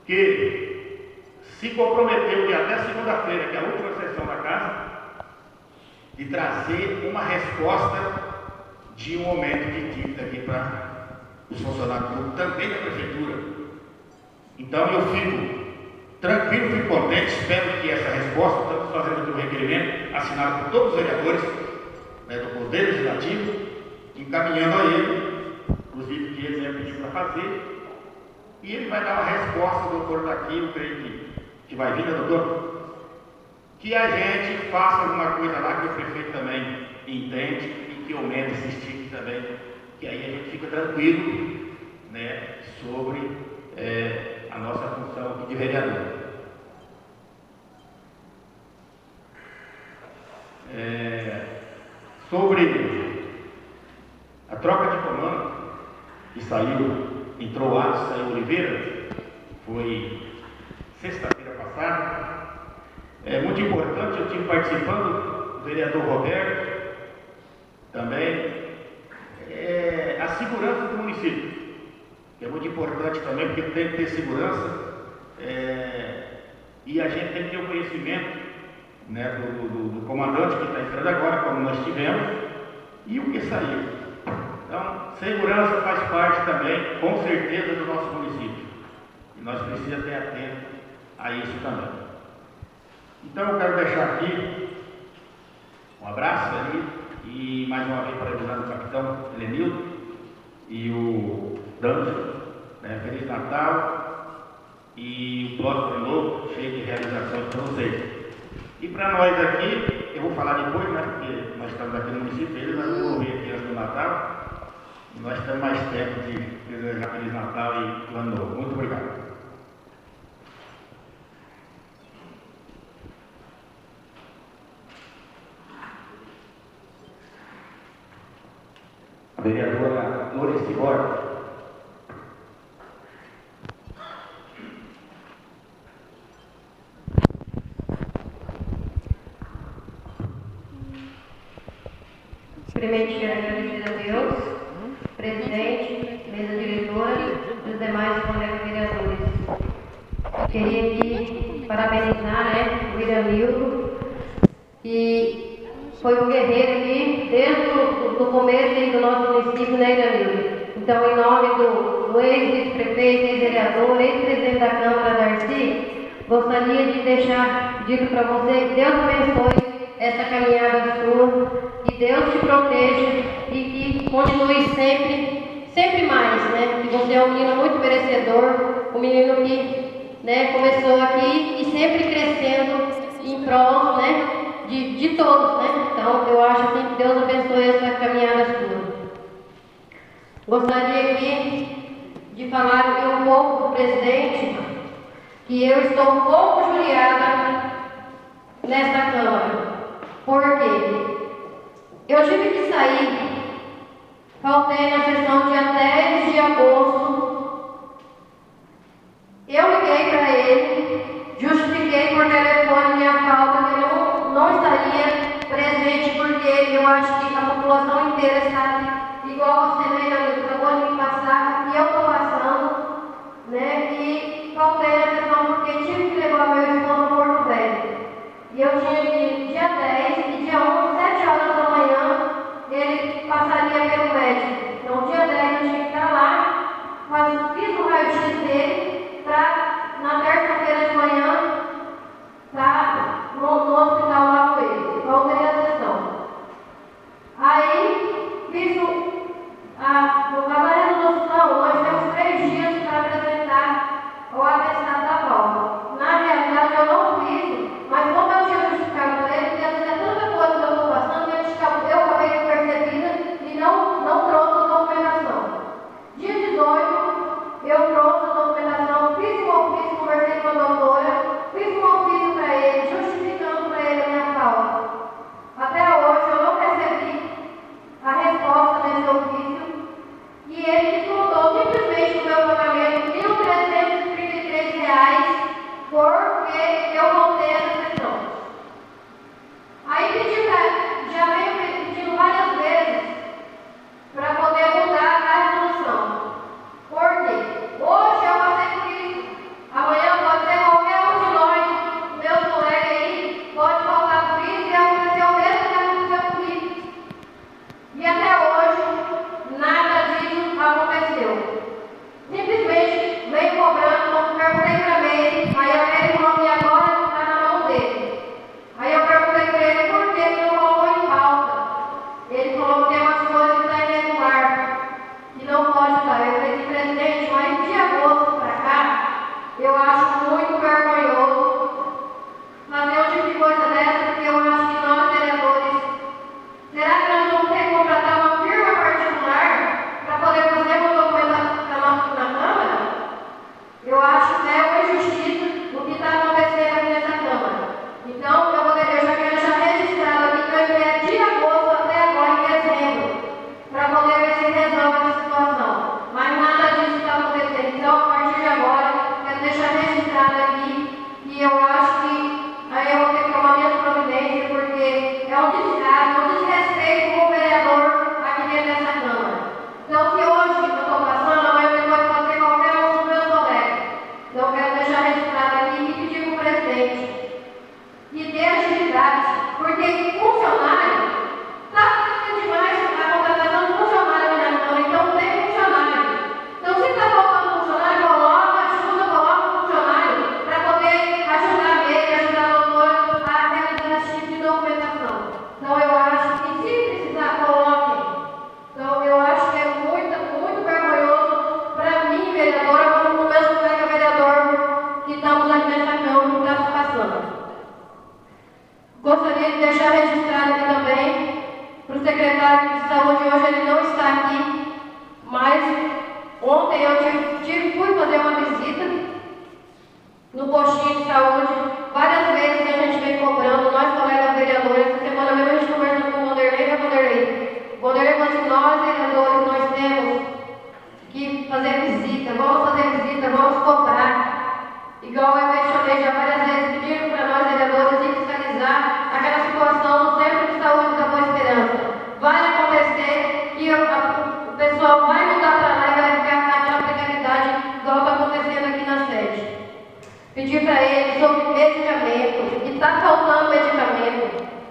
que se comprometeu de até segunda-feira, que é a última sessão da casa, de trazer uma resposta de um aumento de dívida aqui para os funcionários públicos, também da Prefeitura. Então eu fico tranquilo, fico contente, espero que essa resposta, estamos fazendo aqui um requerimento, assinado por todos os vereadores, né, do Poder Legislativo, encaminhando a ele, inclusive que ele pediu para fazer, e ele vai dar uma resposta, o doutor está aqui, eu creio que vai vir, né, doutor? Que a gente faça alguma coisa lá que o prefeito também entende e que aumente esse ticket também, que aí a gente fica tranquilo, né, sobre a nossa função aqui de vereador. Sobre a troca de comando que entrou Atos, saiu Oliveira, foi sexta-feira passada. É muito importante, eu estive participando, o vereador Roberto, também, a segurança do município, que é muito importante também, porque tem que ter segurança, e a gente tem que ter o conhecimento, né, do comandante que está entrando agora, como nós tivemos, e o que saiu. Então, segurança faz parte também, com certeza, do nosso município. E nós precisamos ter atento a isso também. Então, eu quero deixar aqui um abraço ali e mais uma vez parabenizando o capitão Helenildo e o Danjo, né? Feliz Natal e o próximo ano novo, cheio de realizações para vocês. E para nós aqui, eu vou falar depois, né? Porque nós estamos aqui no município, eles vão ouvir aqui antes do Natal. E nós temos mais tempo de desejar Feliz Natal e Ano Novo. Muito obrigado. A vereadora Lourdes Borges. Primeiramente, quero agradecer a Deus, presidente, mesa diretora e os demais colegas vereadores. Queria aqui parabenizar, né, o Iranildo, que foi um guerreiro aqui desde o começo do nosso município, né, Iranildo? Então, em nome do ex-vice-prefeito, ex-vereador, ex-presidente da Câmara, Darcy, gostaria de deixar dito para você que Deus abençoe essa caminhada sua, que Deus te proteja e que continue sempre mais, né? Que você é um menino muito merecedor, um menino que, né, começou aqui e sempre crescendo em prol, né, de todos, né? Então, eu acho assim, que Deus abençoe essa caminhada sua. Gostaria aqui de falar aqui um pouco do presidente, que eu estou um pouco judiada nesta Câmara. Por quê? Eu tive que sair, faltei na sessão dia 10 de agosto. Eu liguei para ele, justifiquei por telefone minha falta, que eu não estaria presente, porque eu acho que a população inteira sabe, igual você mesmo acabou de me passar, e eu estou passando, né? E faltei na sessão porque tive que levar meu irmão no Porto Velho. E eu tinha que, dia 10 e dia 11, 7 horas da manhã, ele passaria pelo médico. Então, dia 10 eu tinha que estar lá, fiz o raio-x dele, para, na terça-feira de manhã, estar no hospital lá com ele. Voltei à sessão. Aí, fiz no trabalho da resolução, nós temos 3 dias para apresentar o atestado da falta. Na realidade, eu não fiz, mas como eu tinha justificado para ele, porque às vezes é tanta coisa que eu estou passando, eu acabei despercebida e não trouxe a documentação. Dia 18, eu trouxe a documentação, fiz um ofício, conversei com a doutora, fiz um ofício para ele, justificando para ele a minha falta. Até hoje eu não recebi a resposta desse ofício Ontem eu fui fazer uma visita no postinho de saúde. Várias vezes a gente vem cobrando, nós colegas vereadores. Essa semana mesmo a gente conversando com o Vanderlei, O Vanderlei falou assim: nós vereadores, nós temos que fazer visita, vamos cobrar. Igual eu mencionei já várias vezes, pediram para nós vereadores de fiscalizar aquela situação no centro de saúde da Boa Esperança. Vai acontecer que o pessoal vai mudar para lá e vai ficar aquela precariedade igual está acontecendo aqui na sede. Pedir para eles sobre medicamento, e está faltando medicamento,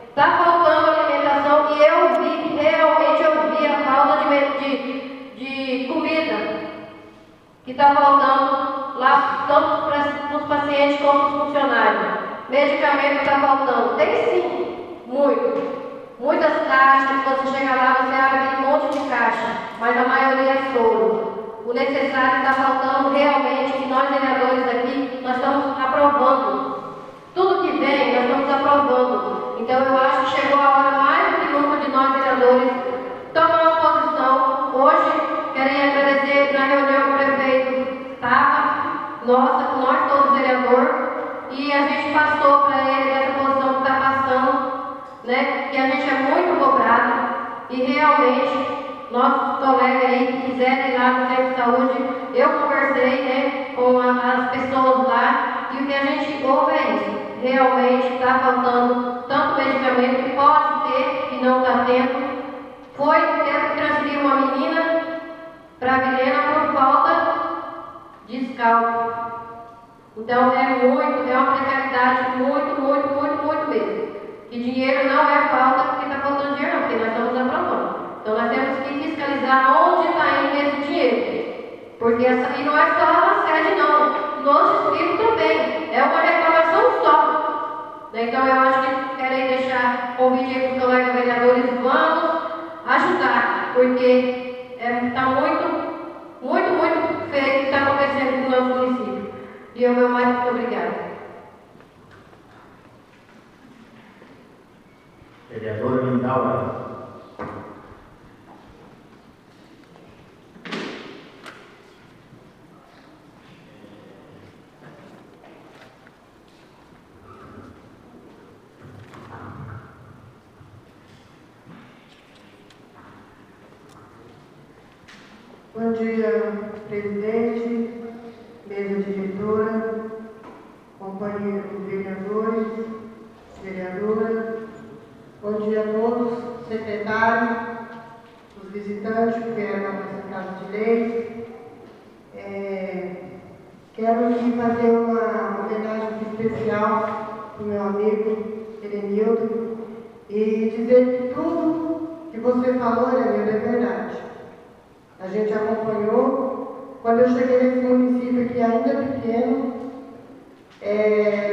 está faltando alimentação, e realmente eu vi a falta de comida que está faltando lá, tanto para os pacientes como para os funcionários. Medicamento está faltando, tem sim, muito. Muitas caixas, você chega lá, você abre aquele monte de caixa, mas a maioria é soro. O necessário está faltando realmente, que nós vereadores aqui, nós estamos aprovando. Tudo que vem, nós estamos aprovando. Então eu acho que chegou a hora mais do que nunca de nós vereadores tomar uma posição. Hoje, quero agradecer na reunião que o prefeito estava, nós todos vereadores, e a gente passou para ele essa posição que está passando, né, que a gente é muito cobrado, e realmente, nossos colegas aí que quiserem ir lá no centro de saúde, eu conversei, né, com as pessoas lá, e o que a gente ouve é isso. Realmente está faltando tanto medicamento que pode ter e não está tendo. Teve que transferir uma menina para a Vilhena por falta de escalpo. Então é uma precariedade muito mesmo. E dinheiro não é falta porque está faltando dinheiro, não, porque nós estamos aprovando. Então nós temos que fiscalizar onde está indo esse dinheiro. Porque e não é só na sede não, no distrito também. É uma reclamação só. Então eu acho que querem deixar convite aí para os colegas vereadores, vamos ajudar, porque está muito feio o que está acontecendo no nosso município. E eu, meu mais muito obrigada. Vereador Lindaura. Bom dia, presidente, mesa diretora, companheiros vereadores, vereadoras. Bom dia a todos, secretário, os visitantes que vieram à nossa Casa de Leis. Quero aqui fazer uma homenagem especial para o meu amigo Elenildo e dizer que tudo que você falou, Elenildo, é verdade. A gente acompanhou. Quando eu cheguei nesse município aqui, ainda pequeno,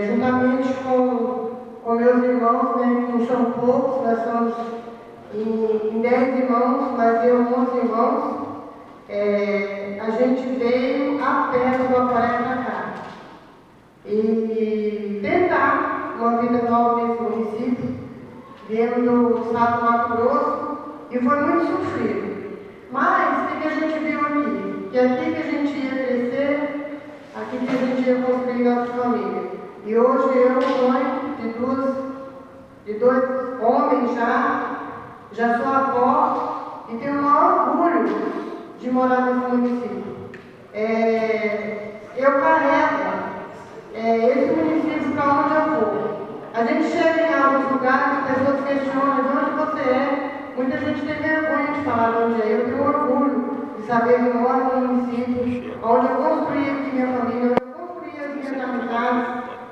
juntamente com meus irmãos, né, que são poucos, nós somos em 10 irmãos, mas eu 11 irmãos, a gente veio a pé do Guaporé para cá. E tentar uma vida nova nesse município, vindo do estado do Mato Grosso, e foi muito sofrido. Mas o que a gente viu aqui? Que aqui que a gente ia crescer, aqui que a gente ia construir nossa família. E hoje eu, mãe de dois homens já sou avó e tenho o maior orgulho de morar nesse município. Eu carrego esse município para onde eu vou. A gente chega em alguns lugares, as pessoas questionam de onde você é. Muita gente tem vergonha de falar de onde é. Eu tenho orgulho de saber que eu moro no município, onde eu construí aqui minha família, onde eu construí as minhas amizades.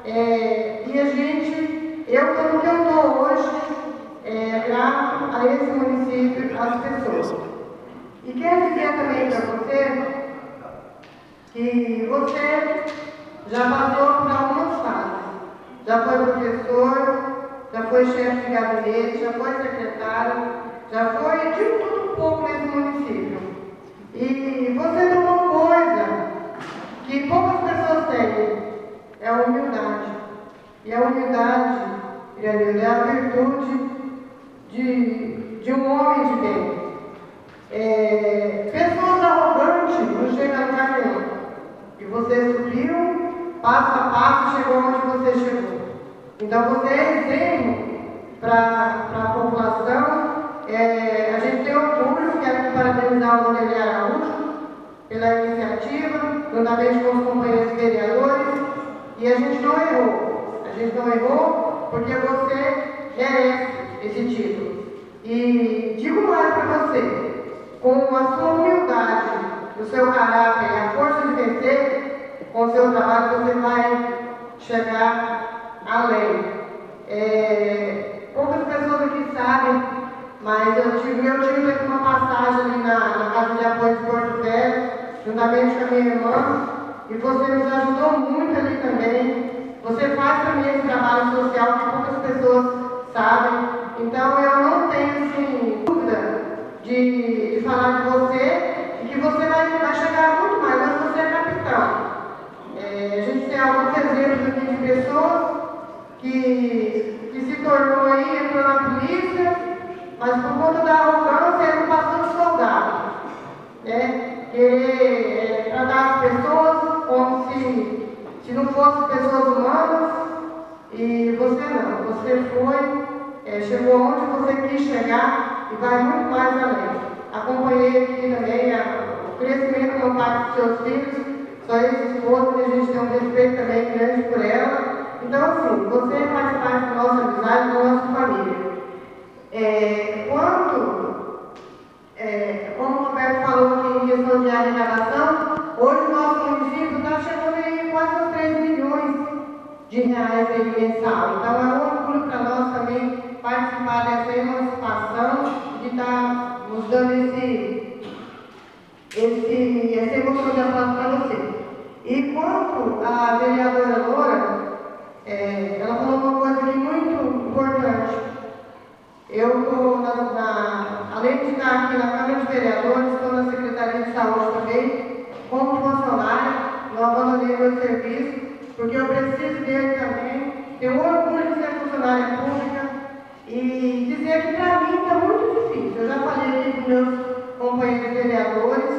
E a gente, eu estou no que eu estou hoje, grato a esse município, às pessoas. E quero dizer também para você que você já passou por algumas fases. Já foi professor, já foi chefe de gabinete, já foi secretário, já foi de tudo um pouco nesse município. E você tem uma coisa que poucas pessoas têm, é a humildade. E a humildade, é a virtude de um homem de bem. Pessoas arrogantes, no chega a lugar nenhum. E você subiu, passo a passo, chegou onde você chegou. Então você é exemplo para a população. A gente tem orgulho, quero parabenizar o Vanderlei Araújo pela iniciativa, juntamente com os companheiros vereadores, e a gente não errou. A gente não errou porque você merece esse título. E digo mais para você, com a sua humildade, o seu caráter e a força de vencer, com o seu trabalho você vai chegar além. Poucas pessoas aqui sabem, mas eu tive aqui uma passagem ali na Casa de Apoio de Porto Velho, juntamente com a minha irmã, e você nos ajudou muito ali também. Você faz também esse trabalho social que poucas pessoas sabem. Então eu não tenho assim, dúvida de falar de você e que você vai chegar muito mais, mas você é capitão. A gente tem alguns exemplos aqui de pessoas que se tornou aí, entrou na polícia, mas por conta da arrogância ele não passou de soldado. Querer tratar as pessoas como se não fossem pessoas humanas, e você não, você foi, chegou onde você quis chegar e vai muito mais além. Acompanhei aqui também o crescimento do pai dos seus filhos, sua ex-esposa, e a gente tem um respeito também grande por ela. Então, assim, você faz parte da nossa amizade, da nossa família. Como o Roberto falou aqui em questão de arrecadação, hoje o nosso município está chegando aí quase a 3 milhões de reais aí mensal. Então é um orgulho para nós também participar dessa emancipação e de estar nos dando essa emoção de aplauso para você. E quanto à vereadora Loura, ela falou uma coisa aqui muito importante. Eu estou, além de estar aqui na Câmara de Vereadores, estou na Secretaria de Saúde também, como funcionária, não abandonei meu serviço, porque eu preciso dele também. Tenho orgulho de ser funcionária pública e dizer que para mim está muito difícil. Eu já falei aqui com meus companheiros vereadores,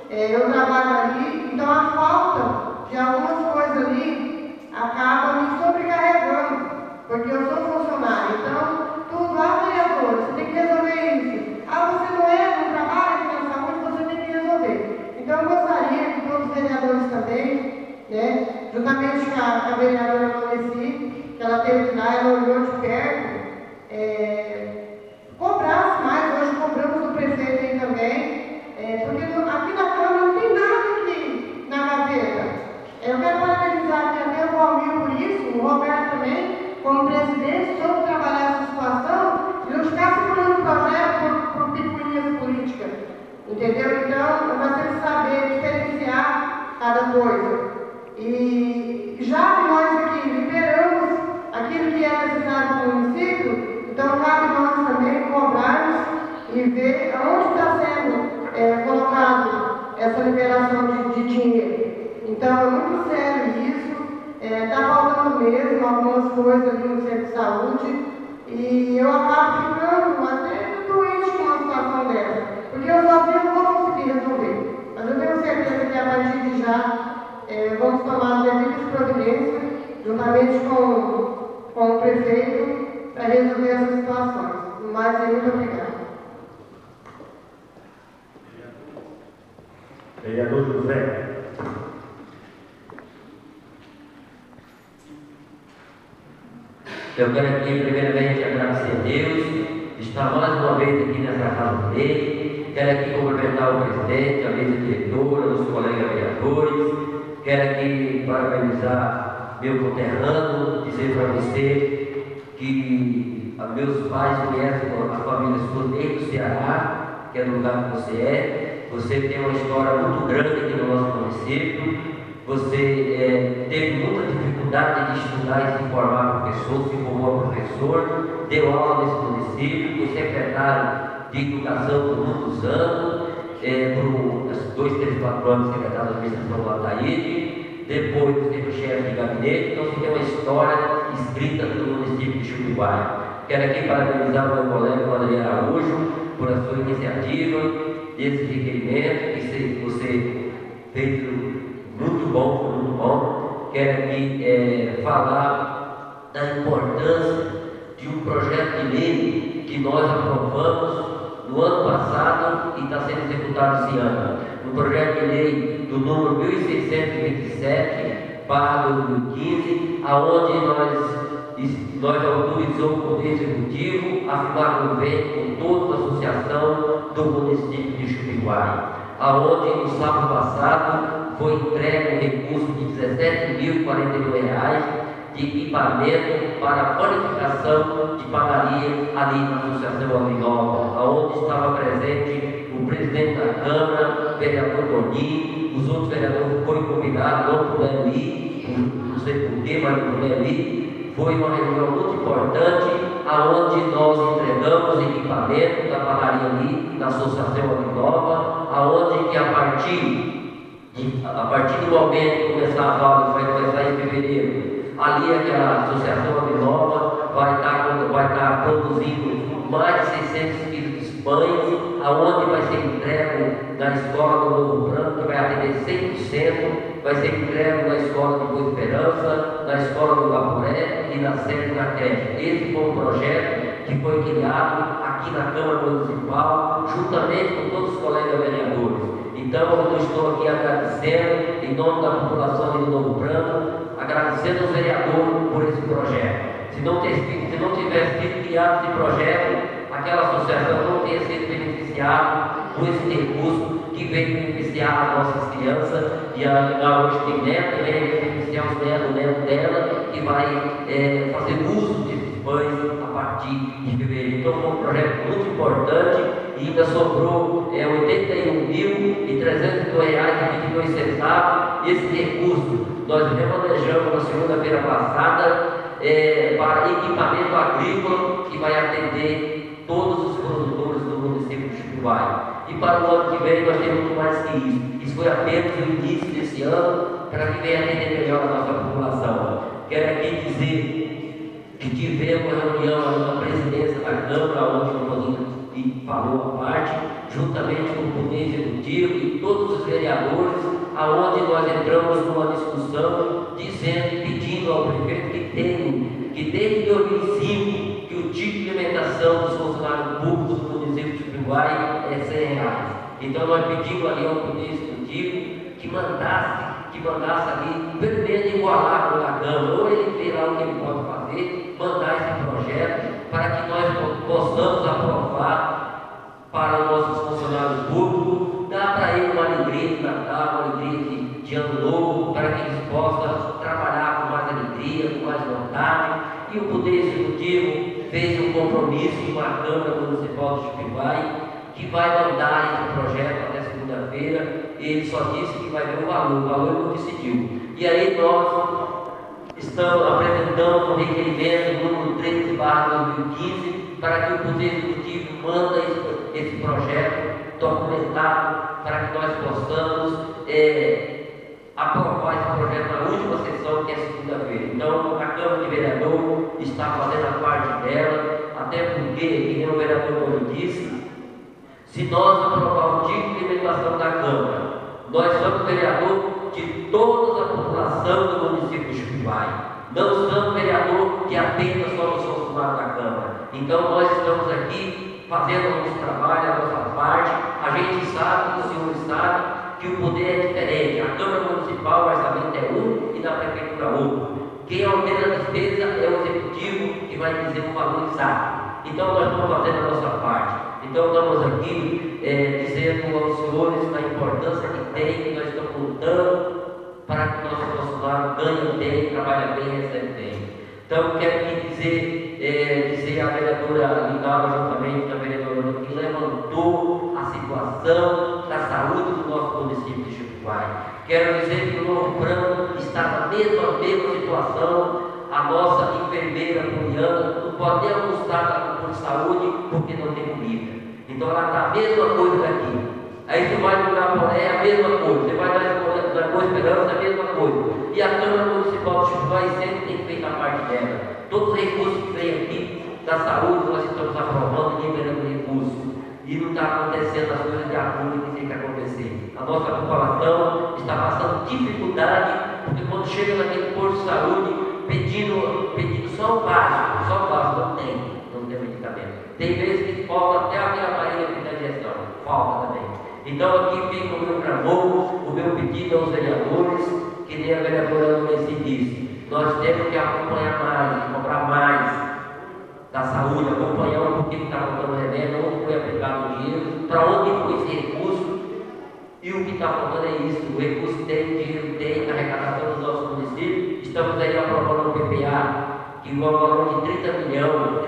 eu trabalho ali, então a falta de algumas coisas ali acaba me sobrecarregando, porque eu sou funcionária. Então, tudo, vereadora, você tem que resolver isso. Você não trabalha aqui na saúde, você tem que resolver. Então, eu gostaria que todos os vereadores também, juntamente com a vereadora Maurício, que ela teve lá, ela olhou de perto, cobrasse mais. Hoje cobramos do prefeito aí também, porque aqui na Câmara não tem nada aqui na gaveta. Eu quero parabenizar aqui até o Valmir por isso, o Roberto também, como presidente, soube trabalhar essa situação e não ficar segurando o projeto por picuinhas políticas. Entendeu? Então, nós temos que saber diferenciar cada coisa. E já que nós aqui liberamos aquilo que é necessário no município, então cabe nós também cobrarmos e ver onde está sendo colocado essa liberação de dinheiro. Então, é muito sério isso. Está faltando mesmo algumas coisas ali no centro de saúde e eu acabo ficando até doente com uma situação dessa, porque eu sozinho não vou conseguir resolver. Mas eu tenho certeza que a partir de já vamos tomar as devidas providências, juntamente com o prefeito, para resolver essas situações. Mas muito obrigada. Vereador José. Eu quero aqui, primeiramente, agradecer a Deus, estar mais uma vez aqui nessa casa dele. Quero aqui cumprimentar o presidente, a mesa diretora, os colegas vereadores. Quero aqui parabenizar meu conterrâneo, dizer para você que meus pais conhecem a família sua desde o Ceará, que é o lugar que você é. Você tem uma história muito grande aqui no nosso município. Você teve muita dificuldade de estudar e se formar professor, se formou professor, deu aula nesse município, foi secretário de Educação por muitos anos, por 2, 3, 4 anos secretário da administração do Ataíde, depois você foi chefe de gabinete. Então você tem uma história escrita no município de Chupibai. Quero aqui parabenizar o meu colega Vanderlei Araújo por a sua iniciativa, desse requerimento, que você feito muito bom, foi muito bom. Quero aqui falar da importância de um projeto de lei que nós aprovamos no ano passado e está sendo executado esse ano. Um projeto de lei do número 1627/2015, aonde nós autorizamos o Poder Executivo a firmar convênio com toda a associação do município de Chupinguai, aonde no sábado passado foi entregue um recurso de R$ 17.041 de equipamento para bonificação de padaria ali na Associação Avinova, aonde estava presente o presidente da Câmara, o vereador Toninho, os outros vereadores foram convidados, não puderam ir, não sei porquê, mas não puderam ir. Foi uma reunião muito importante, aonde nós entregamos equipamento da padaria ali, da Associação Avinova, aonde que a partir do momento que começar a vaga, vai começar em fevereiro, ali aquela Associação Avinova vai estar produzindo mais de 600 quilos de pães, aonde vai ser entregue na escola do Novo Branco, que vai atender 100%, vai ser entregue na escola de Boa Esperança, na escola do Gapuré e na sede da creche. Esse foi um projeto que foi criado aqui na Câmara Municipal, juntamente com todos os colegas vereadores. Então, eu estou aqui agradecendo, em nome da população de Novo Branco, agradecendo aos vereadores por esse projeto. Se não tivesse sido criado esse projeto, aquela associação não teria sido beneficiada com esse recurso que veio beneficiar as nossas crianças, e a hoje tem neto, vem beneficiar os netos dela, que vai fazer uso desses pães a partir de fevereiro. Então foi um projeto muito importante e ainda sobrou R$ 81.302,22. Esse recurso nós remanejamos na segunda-feira passada para equipamento agrícola que vai atender todos os produtores do município de Chupinguai. E para o ano que vem nós temos muito mais que isso. Isso foi apenas o início desse ano para que venha atender melhor a nossa população. Quero aqui dizer que tivemos uma reunião na presidência da Câmara, onde o Toninho falou a parte, juntamente com o Poder Executivo e todos os vereadores, aonde nós entramos numa discussão pedindo ao prefeito que desde 2005 que o tipo de alimentação dos funcionários públicos do município de Chupinguai é R$ 100. Então nós pedimos ali ao Poder Executivo que mandasse ali, pelo menos igualar com a Câmara, ou ele vê lá o que ele pode fazer, mandar esse projeto para que nós possamos aprovar para os nossos funcionários públicos, dar para ele uma alegria de Natal, uma alegria de Ano Novo, para que eles possam trabalhar com mais alegria, com mais vontade. E o Poder Executivo fez um compromisso com a Câmara Municipal de Chupinguai, que vai mandar esse projeto até segunda-feira. Ele só disse que vai ver o valor ele não decidiu. E aí nós estamos apresentando um requerimento número 13/2015 para que o Poder Executivo manda esse projeto documentado para que nós possamos aprovar esse projeto na última sessão, que é segunda-feira. Então, a Câmara de Vereador está fazendo a parte dela, até porque, como o vereador Tony disse, se nós aprovarmos o tipo de alimentação da Câmara, nós somos vereador de toda a população do município de Chupinguai. Não somos vereador que apenas somos funcionários da Câmara. Então, nós estamos aqui fazendo o nosso trabalho, a nossa parte. A gente sabe, o senhor sabe, que o poder é diferente. A Câmara Municipal, o orçamento é um e da Prefeitura outro. Quem ordena a despesa é o Executivo, que vai dizer o valor exato. Então, nós estamos fazendo a nossa parte. Então, estamos aqui dizendo aos senhores a importância que tem, que nós estamos lutando para que o nosso funcionário ganhe bem, trabalhe bem e receba bem. Então, quero aqui dizer a vereadora Lindalva, juntamente com a vereadora que levantou a situação da saúde do nosso município de Chupinguai. Quero dizer que o Novo Branco está na mesma situação. A nossa enfermeira Poliana não pode nem almoçar por saúde porque não tem comida. Então ela está a mesma coisa daqui. Aí você vai no Gapuré, é a mesma coisa. Você vai na Boa Esperança, é a mesma coisa. E a Câmara Municipal de Chupinguai sempre tem feito a parte dela. Todos os recursos que vêm aqui da saúde, nós estamos aprovando e liberando recursos. E não está acontecendo as coisas de acordo que tem que acontecer. A A nossa população está passando dificuldade, porque quando chega naquele posto de saúde, pedindo só o básico, não tem medicamento. Tem vezes que falta até aquele aparelho de digestão, falta também. Então aqui fica o meu clamor, o meu pedido aos vereadores, que nem a vereadora Luci disse, nós temos que acompanhar mais, cobrar mais da saúde, acompanhar o porquê que está faltando remédio, onde foi aplicado o dinheiro, para onde foi esse recurso, e o que está faltando é isso, o recurso tem, o dinheiro tem, a arrecadação dos nossos municípios, estamos aí aprovando o PPA, que vai um valor de 30 milhões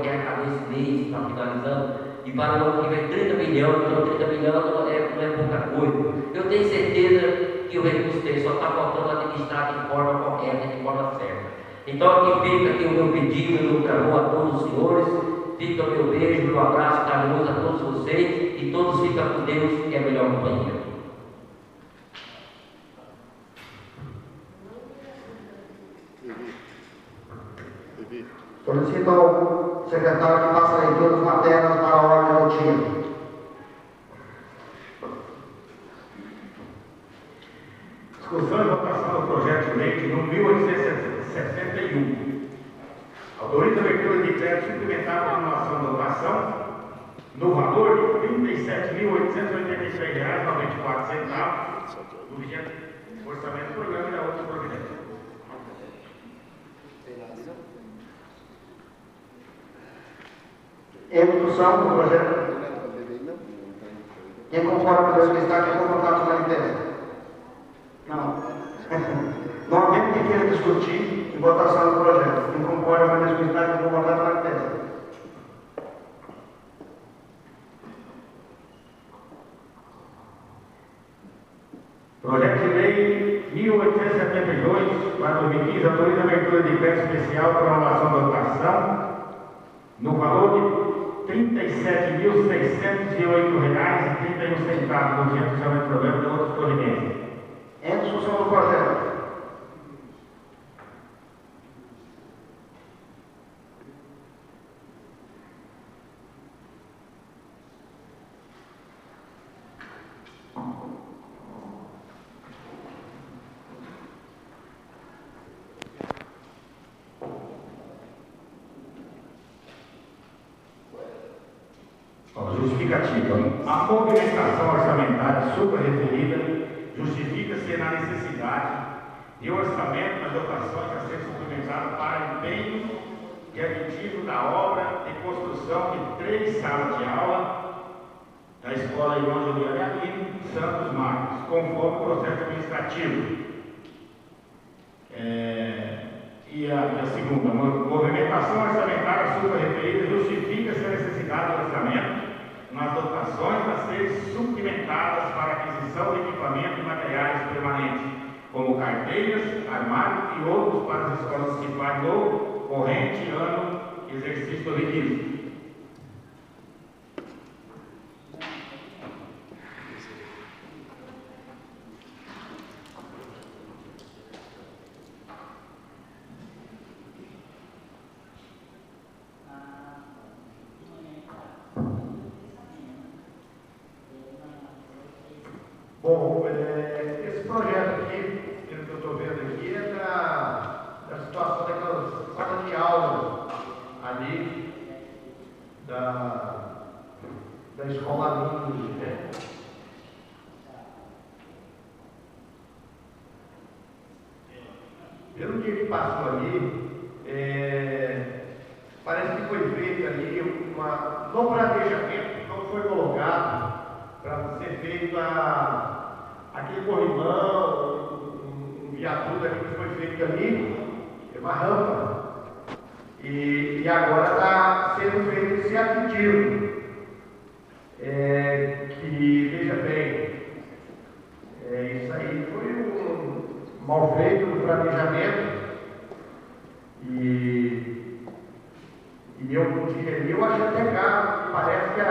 que arrecadou esse mês, está finalizando, e para o ano que vem 30 milhões, então 30 milhões não é pouca coisa. Eu tenho certeza que o recurso dele só está faltando administrar de forma correta, de forma certa. Então aqui fica aqui o meu pedido, o meu clamor a todos os senhores, fica o meu beijo, meu abraço carinhoso a todos vocês e todos ficam com Deus, que é a melhor companhia. Solicito ao secretário que faça a leitura das matérias para a ordem do dia. Discussão e votação do projeto de lei número 1861. Autoriza a abertura de crédito suplementar para anulação da dotação no valor de R$ 37.886,94 do vigente orçamento do programa e da outra providência. Em discussão do projeto. Quem concorda com Deus que está aqui, convocar o manifesto? Não. Não havendo que queira discutir em votação do projeto. Quem concorda com Deus que está aqui, convocar o manifesto? Projeto de lei 1872/2015 autoriza a abertura de crédito especial para anulação da dotação no valor de R$ 37.608,31 do Centro de Programa de outros providências. Em discussão do projeto. Justificativa. A movimentação orçamentária suprarreferida justifica-se na necessidade de orçamento das dotações a ser suplementado para empenho de aditivo da obra de construção de 3 salas de aula da Escola Irmão Juliano Aguirre, Santos Marcos, conforme o processo administrativo. E a segunda, movimentação orçamentária suprarreferida justifica-se a necessidade de orçamento nas dotações a serem suplementadas para aquisição de equipamento e materiais permanentes, como carteiras, armários e outros para as escolas municipais no corrente ano exercício 2015. Bom, esse projeto aqui, pelo que eu estou vendo aqui, é da situação daquela sala de aula ali da escola Minho, né? Pelo que passou ali, parece que foi feito ali no planejamento, não foi colocado para ser feito aquele corrimão, um viaduto ali que foi feito ali, é uma rampa. E agora está sendo feito esse aditivo. Que, veja bem, isso aí foi mal feito no planejamento. E eu achei até caro, parece que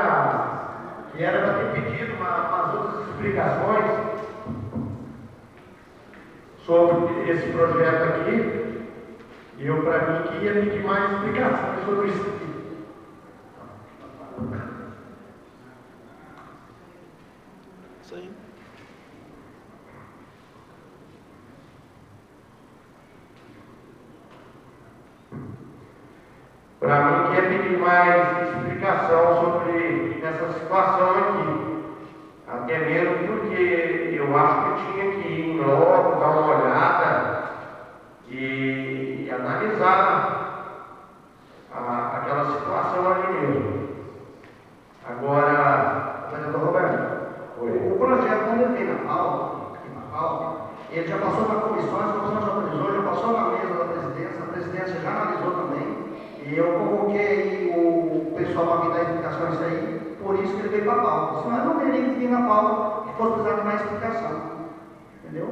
era para ter pedido umas outras explicações sobre esse projeto aqui. Para mim, que ia pedir mais explicações sobre isso aqui. Isso aí. para mim quer pedir mais explicação sobre essa situação aqui. Até mesmo porque eu acho que tinha que ir logo, dar uma olhada e analisar aquela situação ali mesmo. Agora, vereador Roberto, o projeto, quando ele veio na pauta, ele já passou para comissões, a comissão já analisou, já passou na mesa da presidência, a presidência já analisou também, e eu convoquei o pessoal para me dar explicações disso aí, por isso que ele veio para a pauta. Senão eu não teria que vir na pauta que fosse precisar de mais explicação. Entendeu?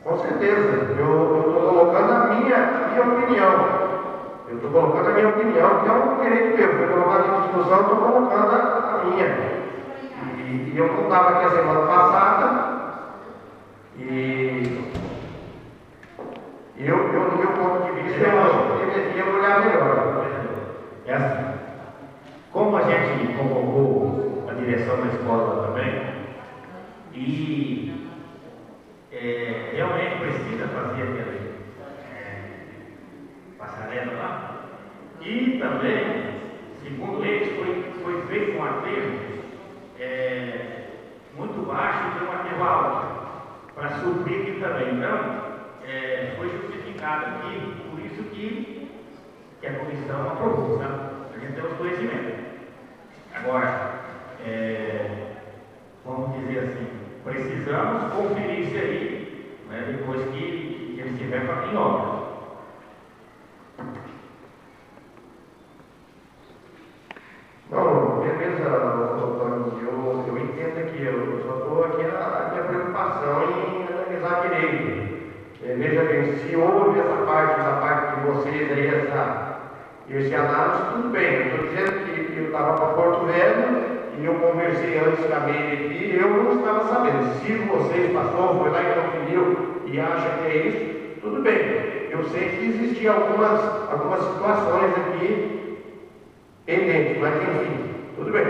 Com certeza. Eu estou colocando a minha opinião. Eu estou colocando a minha opinião, que é um direito meu. Foi colocado em discussão, estou colocando a minha. E eu não estava aqui a semana passada. E eu, do meu ponto de vista, eu devia olhar melhor. É assim. Como a gente convocou a direção da escola também, e realmente precisa fazer aquela passarela lá, e também, segundo eles, foi feito um aterro muito baixo e um aterro alto, para suprir aqui também. Então, foi justificado aqui, por isso que a comissão aprovou, sabe? A gente tem os conhecimentos. Agora, vamos dizer assim, precisamos conferir isso aí, né, depois que ele estiver em obra. Não, beleza, doutor. Eu entendo aqui, eu só estou aqui na minha preocupação em analisar direito. Veja bem, se houve essa parte da parte de vocês aí, esse análise, tudo bem. Eu estou dizendo que eu estava para Porto Velho e eu conversei antes com a Meire aqui e eu não estava sabendo. Se vocês, pastor, foi lá e conferiu e acha que é isso, tudo bem. Eu sei que existiam algumas situações aqui pendentes, mas enfim, tudo bem.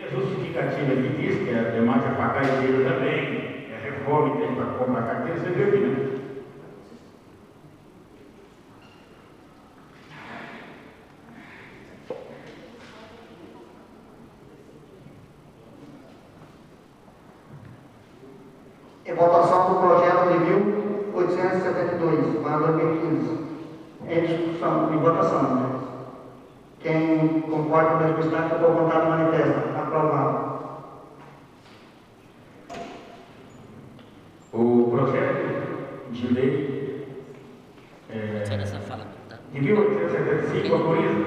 A justificativa que diz que a demais é para carteira também, reforma tem para comprar carteira, você viu aqui, né? Em votação do projeto de 1872, para 2015. Em discussão, em votação, né? Quem concorda com o mesmo estado, por vontade manifesta. Aprovado. O projeto de lei de 1875 autoriza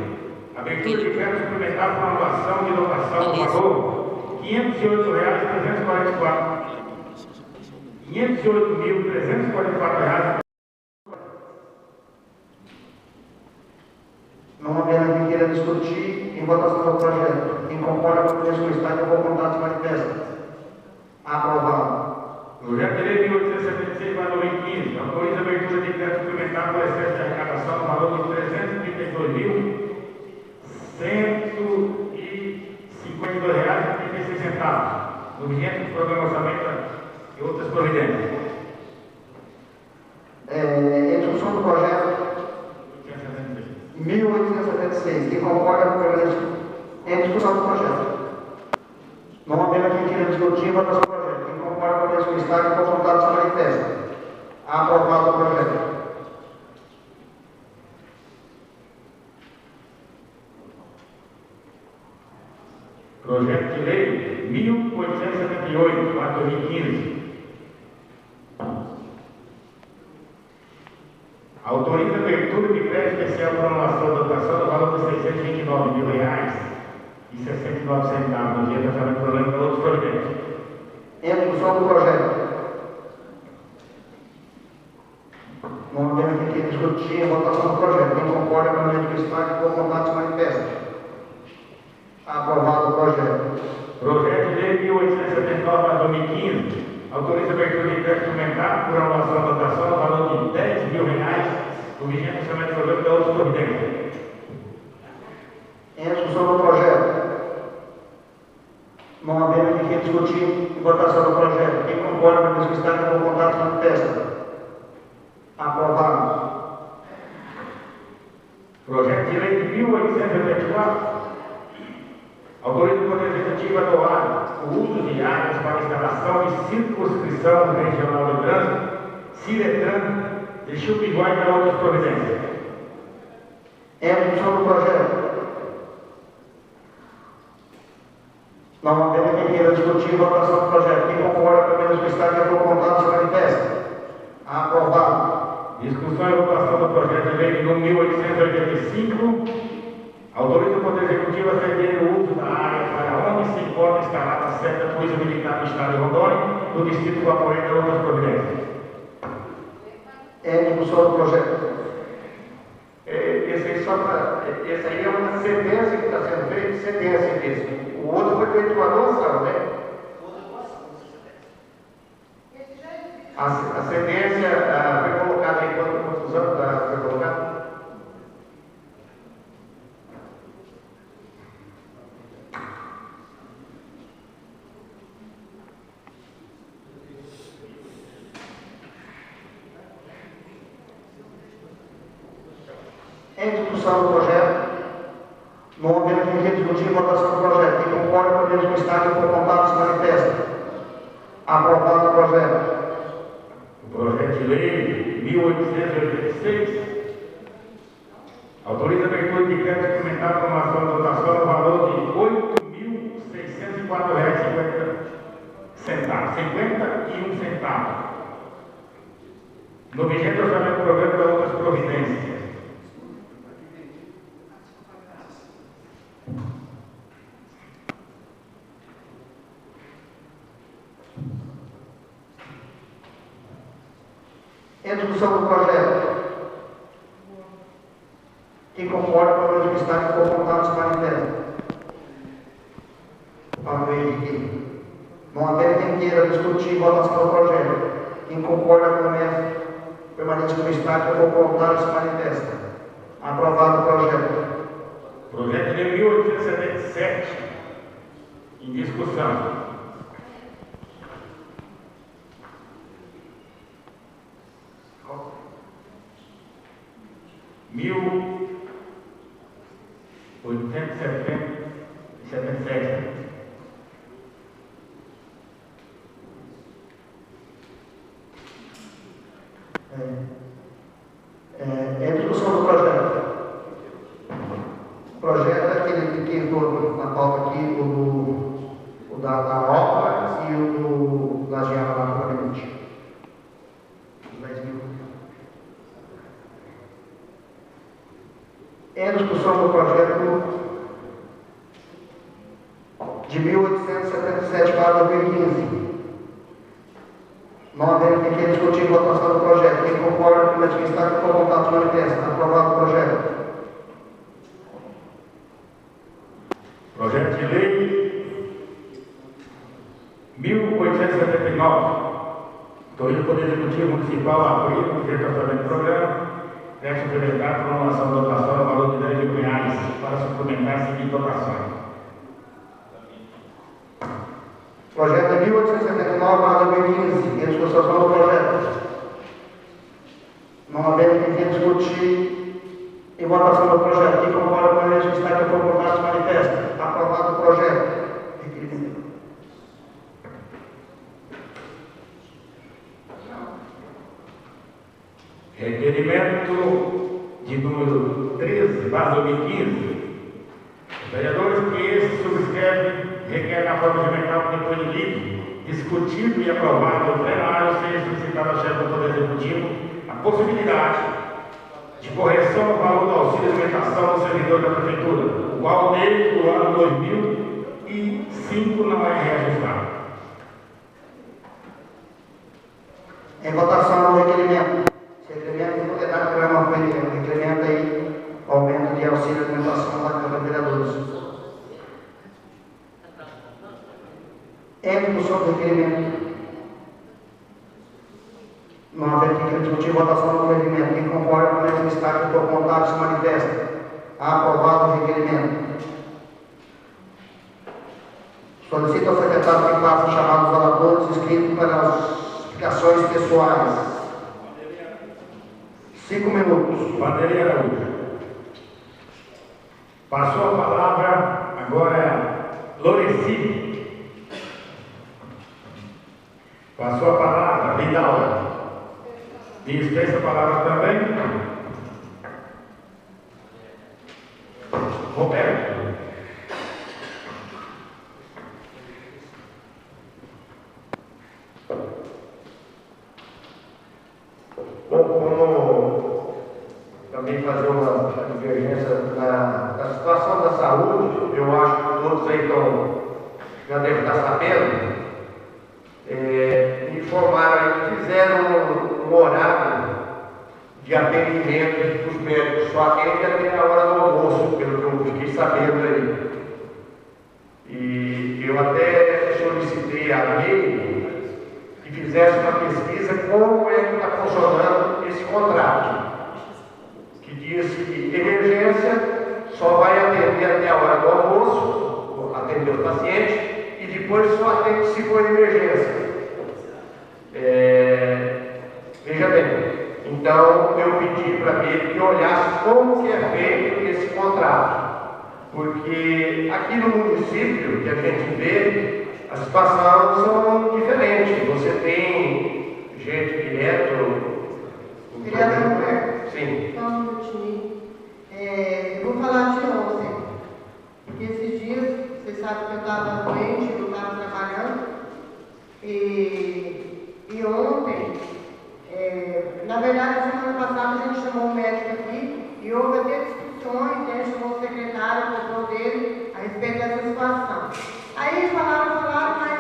a abertura de crédito suplementar para anuação de locação do valor R$ 508.344. R$ 508.344. Não havendo quem queira discutir, em votação do projeto. Quem concorda com o mesmo estado, por vontade manifesta. Aprovado. Projeto de lei 1876 para 2015 autoriza a abertura de crédito suplementar por excesso de arrecadação no valor de R$ 332.152,36 no vigente do programa orçamento e outras providências. Em discussão do projeto 1876. Quem concorda com o projeto? Em discussão do projeto. Não havendo quem queira discutir, em votação do projeto. Quem concorda com o mesmo estado, por vontade se manifesta. Aprovado o projeto. Projeto de lei 1878, 2015. Autoriza a abertura de crédito especial para anuação da dotação do valor de R$ 629.000,69 no dia do tratamento do problema de outros projetos. Em discussão do projeto. Não havendo quem queira discutir, em votação do projeto. Quem concorda com o mesmo estado, por vontade se manifesta. Aprovado o projeto. Projeto de lei 1879/2015 autoriza a abertura de crédito suplementar por anuação da dotação no valor de R$ 10.000 no vigente orçamento do programa da outra providência. Em discussão do projeto. Não havendo quem queira discutir, em votação do projeto. Quem concorda com o mesmo estado, por vontade se manifesta. Autoriza o Poder Executivo a doar o uso de áreas para instalação de circunscrição regional de trânsito, Ciretran, de Chupiguá e para outras providências. Em discussão do projeto. Não havendo quem queira discutir votação do projeto. Quem concorda com o menos que está aqui apontado se manifesta. Aprovado. Discussão e votação do projeto de lei número 1885. Autoriza o Poder Executivo a ceder o uso da área para onde se encontra instalada a sede da Polícia Militar do Estado de Rondônia, do Distrito do Apoio e outras providências. Em discussão do projeto. Esse aí é uma sentença que está sendo feita, sentença mesmo. O outro foi feito uma doação, né? A sentença foi colocada aí quando confusão, foi colocada? Em discussão do projeto, não havendo quem discutir votação do projeto. Quem concorda com o mesmo que está aqui apontado se manifesta. Aprovado o projeto. O projeto de lei 1886 autoriza a abertura de crédito suplementar para uma ação de dotação no valor de R$ 8.604,51 no vigente orçamento do programa para outras providências. Em discussão do projeto. Quem concorda com o mesmo que está aqui apontado se manifesta. Não havendo quem queira discutir votação do projeto. Quem concorda com o mesmo permanente no estádio ou contrário se manifesta. Aprovado o projeto. Projeto de 1877, em discussão. Em discussão do projeto. O projeto é aquele que entrou na pauta aqui, o da obra e o da Giana lá provavelmente. 10 mil. Em discussão do projeto de 1877 para 2015. Não havendo quem queira discutir votação do projeto. Quem concorda com o que está aqui com vontade de manifesta. Aprovado o projeto. Projeto de lei 1879. Autoriza o Poder Executivo Municipal a abrir o projeto de orçamento do programa, crédito suplementar para promulgação de dotação no valor de R$ 10 mil para suplementar as seguintes dotações. Projeto de 1879 para 2015. Em discussão do projeto. Não havendo quem queira discutir em votação do projeto. Quem concorda com o que está aqui apontado se manifesta. Aprovado o projeto. Requerimento de número 13/2015. Os vereadores que esse subscrevem requer na forma regimental que depois de lido, discutido e aprovado no plenário, seja solicitada ao chefe do Poder Executivo a possibilidade de correção do valor do auxílio alimentação do servidor da Prefeitura, o qual desde o ano 2005 não é reajustado. Em votação do requerimento. Esse requerimento foi dado para uma requerimento aí, aumento de auxílio alimentação da Câmara de Vereadores. Em discussão do requerimento. Não havendo quem queira discutir votação do requerimento. Quem concorda com o mesmo destaque por contato se manifesta. Aprovado o requerimento. Solicito ao secretário que faça chamar os oradores inscritos para as explicações pessoais. 5 minutos. Vanderlei Araújo. Passou a palavra agora Loreci. Passou a palavra, Vidal. Dispensa a palavra também. Roberto. Bom, como também fazer uma divergência na situação da saúde, eu acho que todos aí já devem estar sabendo, informaram aí que fizeram um horário de atendimento dos médicos, só atende até a hora do almoço, pelo que eu fiquei sabendo aí. E eu até solicitei a lei que fizesse uma pesquisa como é que está funcionando esse contrato, que diz que emergência só vai atender até a hora do almoço, atender o paciente, e depois só atende se for emergência. Veja bem, então eu pedi para ele que olhasse como que é feito esse contrato, porque aqui no município que a gente vê, as situações são diferentes. Você tem gente direto. Vereador Roberto. Sim. Só um minutinho. Eu vou falar de ontem, porque esses dias, vocês sabem que eu estava doente, eu estava trabalhando, e ontem, na verdade, semana passada a gente chamou um médico aqui e houve até discussões, né? Chamou o secretário, o doutor dele, a respeito dessa situação. Aí falaram, mas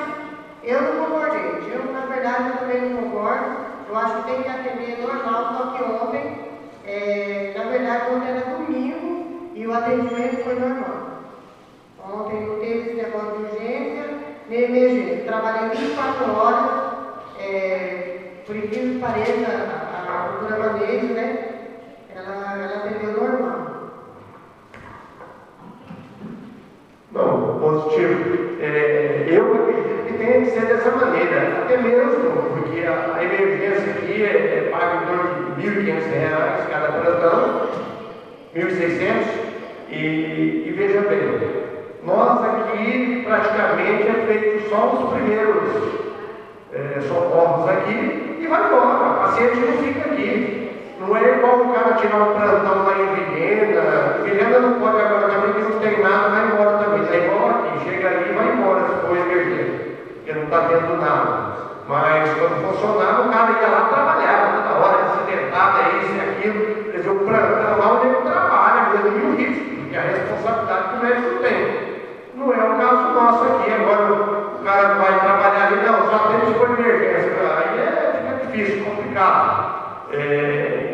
eu não concordei. Eu, na verdade, eu também não concordo. Eu acho que tem que atender normal, só que ontem, na verdade, ontem era domingo e o atendimento foi normal. Ontem não teve esse negócio de urgência, nem emergência. Trabalhei 24 horas, por incrível que pareça, a doutora Vanessa, né? Ela atendeu normal. Não, positivo. Eu acredito que tem que ser dessa maneira, até mesmo porque a emergência aqui é paga em torno de R$1.500 cada plantão, 1.600, e veja bem, nós aqui praticamente é feito só os primeiros socorros aqui e vai embora, o paciente não fica aqui. Não é igual o cara tirar um plantão lá em Vilhena não pode agora também, que não tem nada, vai embora também. É igual aqui, chega ali e vai embora se for emergência, porque não está tendo nada. Mas quando funcionava, o cara ia lá trabalhar, toda hora, acidentada, isso e aquilo. Quer dizer, o plantão lá onde ele trabalha, mesmo, e o risco, porque a responsabilidade que o médico tem. Não é o caso nosso aqui. Agora o cara vai trabalhar ali, não, só tem se for emergência. Aí fica difícil, complicado.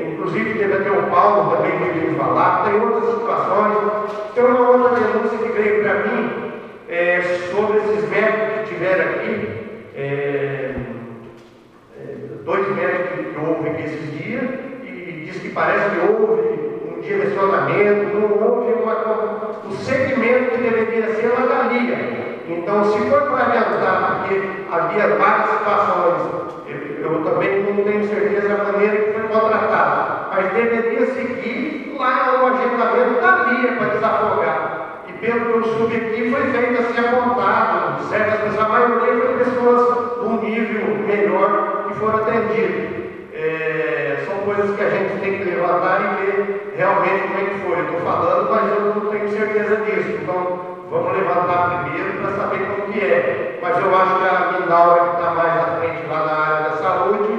Inclusive teve até o Paulo também que veio falar, tem outras situações. Tem uma outra denúncia que veio para mim sobre esses médicos que tiveram aqui, dois médicos que houve aqui esses dias, e diz que parece que houve um direcionamento, não houve o segmento que deveria ser lá da linha. Então, se for para adiantar, porque havia várias situações, eu também não tenho certeza da maneira que foi contratado, mas deveria seguir lá no agendamento da linha para desafogar. E pelo que eu soube aqui, foi feito assim apontado, certas pessoas, a maioria foi pessoas de um nível melhor que foram atendidas. São coisas que a gente tem que levantar e ver realmente como é que foi. Eu estou falando, mas eu não tenho certeza disso. Então, vamos levantar primeiro para saber como que é. Mas eu acho que a Mindaura, que está mais à frente lá na área da saúde,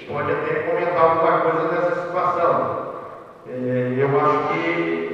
pode até comentar alguma coisa nessa situação. Eu acho que...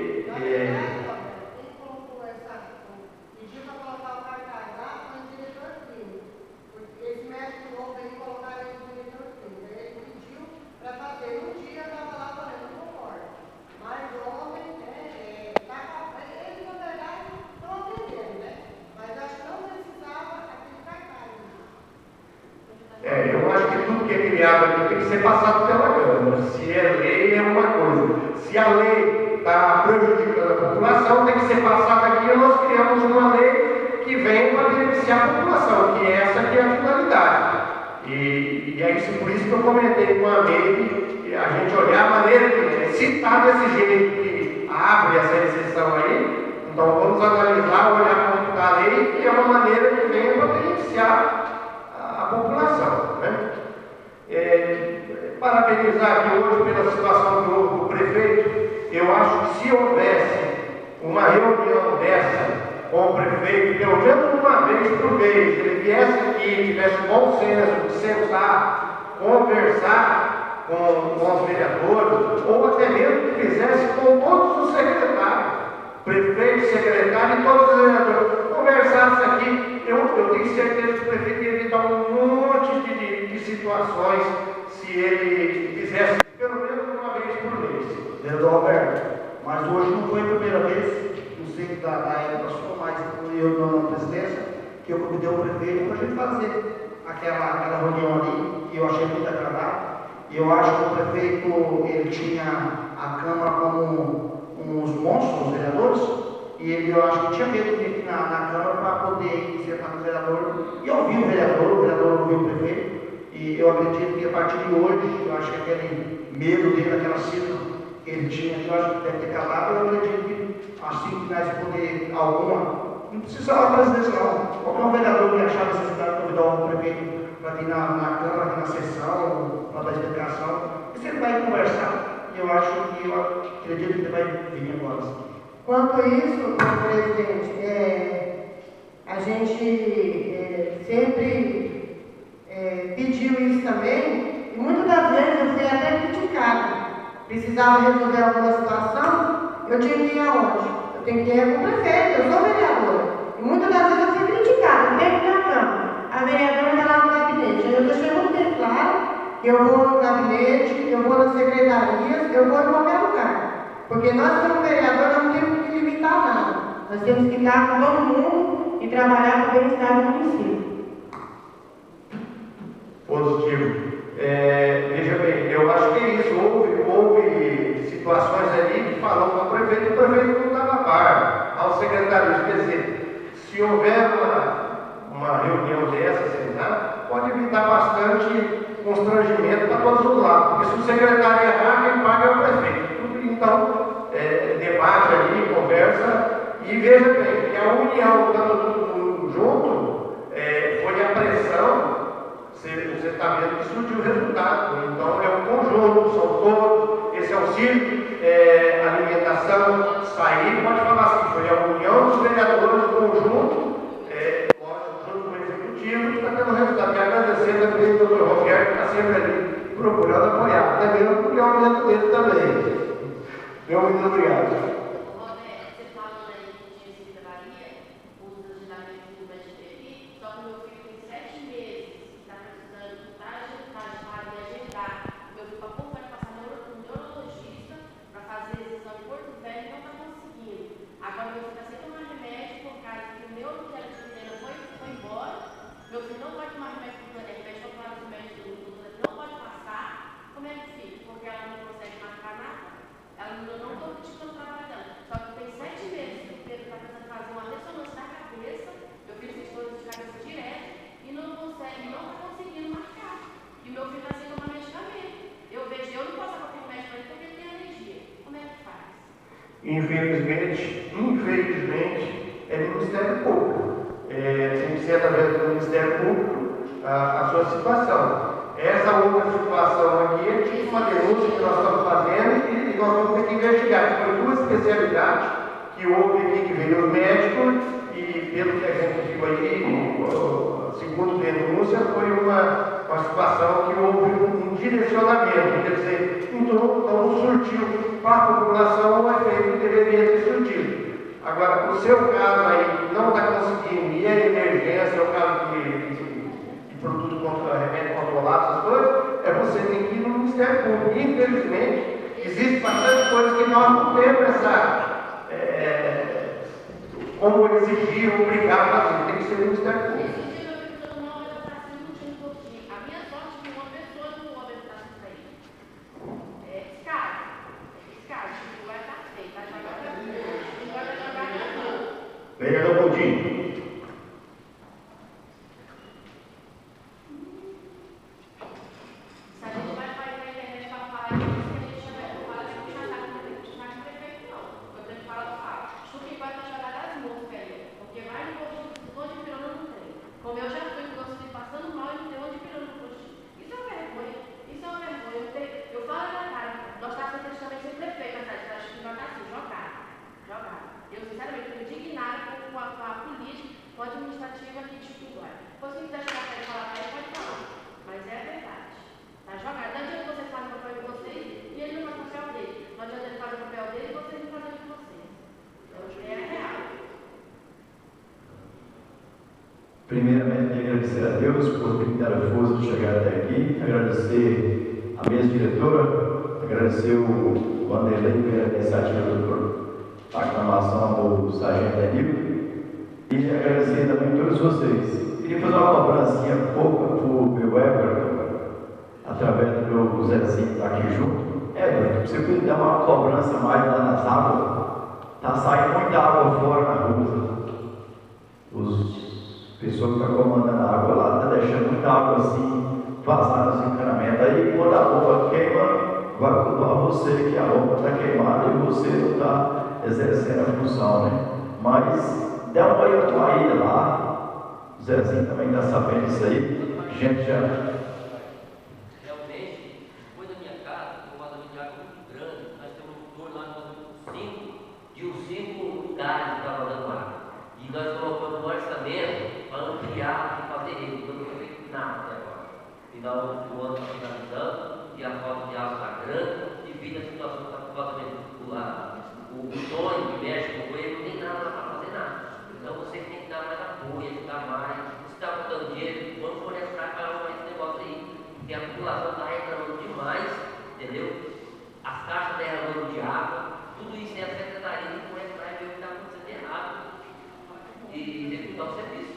eu acho que tudo que é criado aqui tem que ser passado pela Câmara. Se é lei, é uma coisa. Se a lei está prejudicando a população, tem que ser passada aqui e nós criamos uma lei que vem para beneficiar a população, que essa que é a finalidade. E é isso, por isso que eu comentei com a MEI, a gente olhar a maneira que se está desse jeito que abre essa exceção aí, então vamos vamos analisar, olhar como está a lei, e é uma maneira que venha para beneficiar a população. Né? Parabenizar aqui hoje pela situação do prefeito. Eu acho que se houvesse uma reunião dessa com o prefeito, pelo menos uma vez por mês, ele viesse aqui, tivesse bom senso de sentar, conversar com os vereadores, ou até mesmo que fizesse com todos os secretários, prefeito, secretário e todos os vereadores, conversasse aqui, eu tenho certeza que o prefeito ia evitar um monte de situações se ele fizesse pelo menos uma vez por mês. Vereador Alberto, mas hoje não foi a primeira vez, não sei da época sua, mas eu na presidência, que eu convidei o prefeito para a gente fazer aquela reunião ali, que eu achei muito agradável. Eu acho que o prefeito, ele tinha a Câmara como uns monstros, os vereadores, e eu acho que tinha medo de ir na Câmara para poder sentar com o vereador e ouvir o vereador ouviu o prefeito, e eu acredito que a partir de hoje, eu acho que aquele medo dele, aquela cifra que ele tinha, eu acho que deve ter calado. Eu acredito que assim que nós poder alguma, não precisa ser uma presidência não, qualquer vereador que achar necessidade de convidar o prefeito para vir na Câmara, aqui na sessão, para dar explicação, e ele vai conversar, e eu acredito que ele vai vir agora. Quanto a isso, presidente, a gente sempre pediu isso também, e muitas das vezes eu fui até criticado. Precisava resolver alguma situação, eu tinha que ir aonde? Eu tenho que ir com o prefeito, eu sou vereadora. E muitas das vezes eu fui criticada, dentro da Câmara. A vereadora está lá no gabinete. Eu deixei muito bem claro que eu vou no gabinete, eu vou nas secretarias, eu vou em qualquer lugar. Porque nós, como vereador, não temos que limitar nada. Nós temos que estar com todo mundo e trabalhar para o bem-estar do município. Positivo. Veja bem, eu acho que é isso. Houve situações ali que falou com o prefeito não dava par aos secretários. Quer dizer, se houver uma reunião dessa, pode evitar bastante constrangimento para todos os lados. Porque se o secretário errar, quem paga é o prefeito. Então, debate ali, conversa, e veja bem, que a união, estando todo mundo junto, foi a pressão. Você está vendo que surgiu o resultado. Então é um conjunto, são todos, esse auxílio, alimentação, sair, pode falar assim, foi a união dos vereadores, o conjunto, junto com o executivo, que está tendo resultado. E agradecendo também ao doutor Roberto, que está sempre ali procurando apoiar, até mesmo porque é o aumento dele também. Meu muito obrigado. Infelizmente, é Ministério Público. Tem que ser através do Ministério Público a sua situação. Essa outra situação aqui é tipo uma denúncia que nós estamos fazendo e nós vamos ter que investigar. Foi duas especialidades que houve aqui, que veio o médico, e pelo que a gente viu aí, segundo denúncia, foi uma situação que houve um direcionamento, quer dizer, não surtiu para a população o efeito que deveria ter surtido. Agora, o seu caso aí não está conseguindo, e é emergência, é o caso de produto contra remédio controlado, essas coisas, você tem que ir no Ministério Público. Infelizmente, existe bastante coisa que nós não temos como exigir, obrigar a fazer, tem que ser no Ministério Público. Vereador Coutinho. Como eu já fui, você passando mal e deu onde virando no postinho. Isso é uma vergonha. Isso é uma vergonha. Eu falo na cara. Nós estávamos aqui também sem prefeito na cidade. Acho que vai estar assim, jogar. Eu, sinceramente, estou indignada com a política, com a administrativa aqui de Chiquinguá. Se você quiser chegar para ele falar para ele, pode falar. Mas é verdade. Está jogado. Não adianta vocês fazerem o papel de vocês e ele não faz o papel dele. Não adianta ele fazer o papel dele e vocês não fazem o de vocês. Então, é real. Primeiramente, quero agradecer a Deus por me dar a força de chegar até aqui, agradecer a mesa diretora, agradecer o Vanderlei pela iniciativa da aclamação do Sargento Danilo e agradecer também a todos vocês. Queria fazer uma cobrancinha pouca para o meu Everton, através do meu Zezinho que está aqui junto. Everton, você podia dar uma cobrança mais lá nas águas? Está saindo muita água fora na rua. Pessoa que está comandando a água lá está deixando muita água assim vazar nos encanamentos. Aí quando a bomba queima, vai culpar você que a bomba está queimada e você não está exercendo a função, né? Mas dá uma ida lá, o Zezinho também está sabendo disso aí, a gente já. Realmente, depois da minha casa, tem um vazamento de água muito grande. Nós temos um torno lá, nós temos 5 lugares que está vazando água. E nós colocamos no orçamento para ampliar e fazer isso. Não foi feito nada até agora. Final do ano está finalizando e a falta de água está grande devido à situação que está com o vazamento. O sonho que mexe com ele não tem nada para fazer nada. Então você tem que dar mais apoio, ajudar mais. Se está botando dinheiro, vamos fornecer para arrumar esse negócio aí. Porque a população está reclamando demais, entendeu? As caixas derramando de água, tudo isso é a secretaria que começa a ver o que está acontecendo de errado e executar o serviço.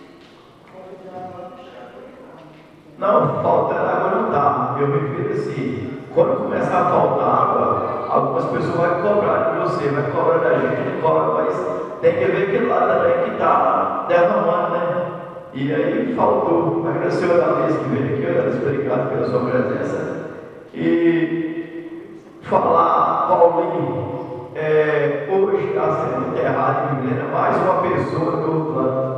Não, faltando água não está. Eu me refiro assim, quando começar a faltar água, algumas pessoas vão cobrar de você, vai cobrar da gente, não cobra, mas tem que ver aquele lá também que está derramando, né? E aí faltou. Agradecer a vez que veio aqui, agradeço obrigado pela sua presença. E falar, Paulinho, hoje está sendo enterrado em Milena mais uma pessoa do plano.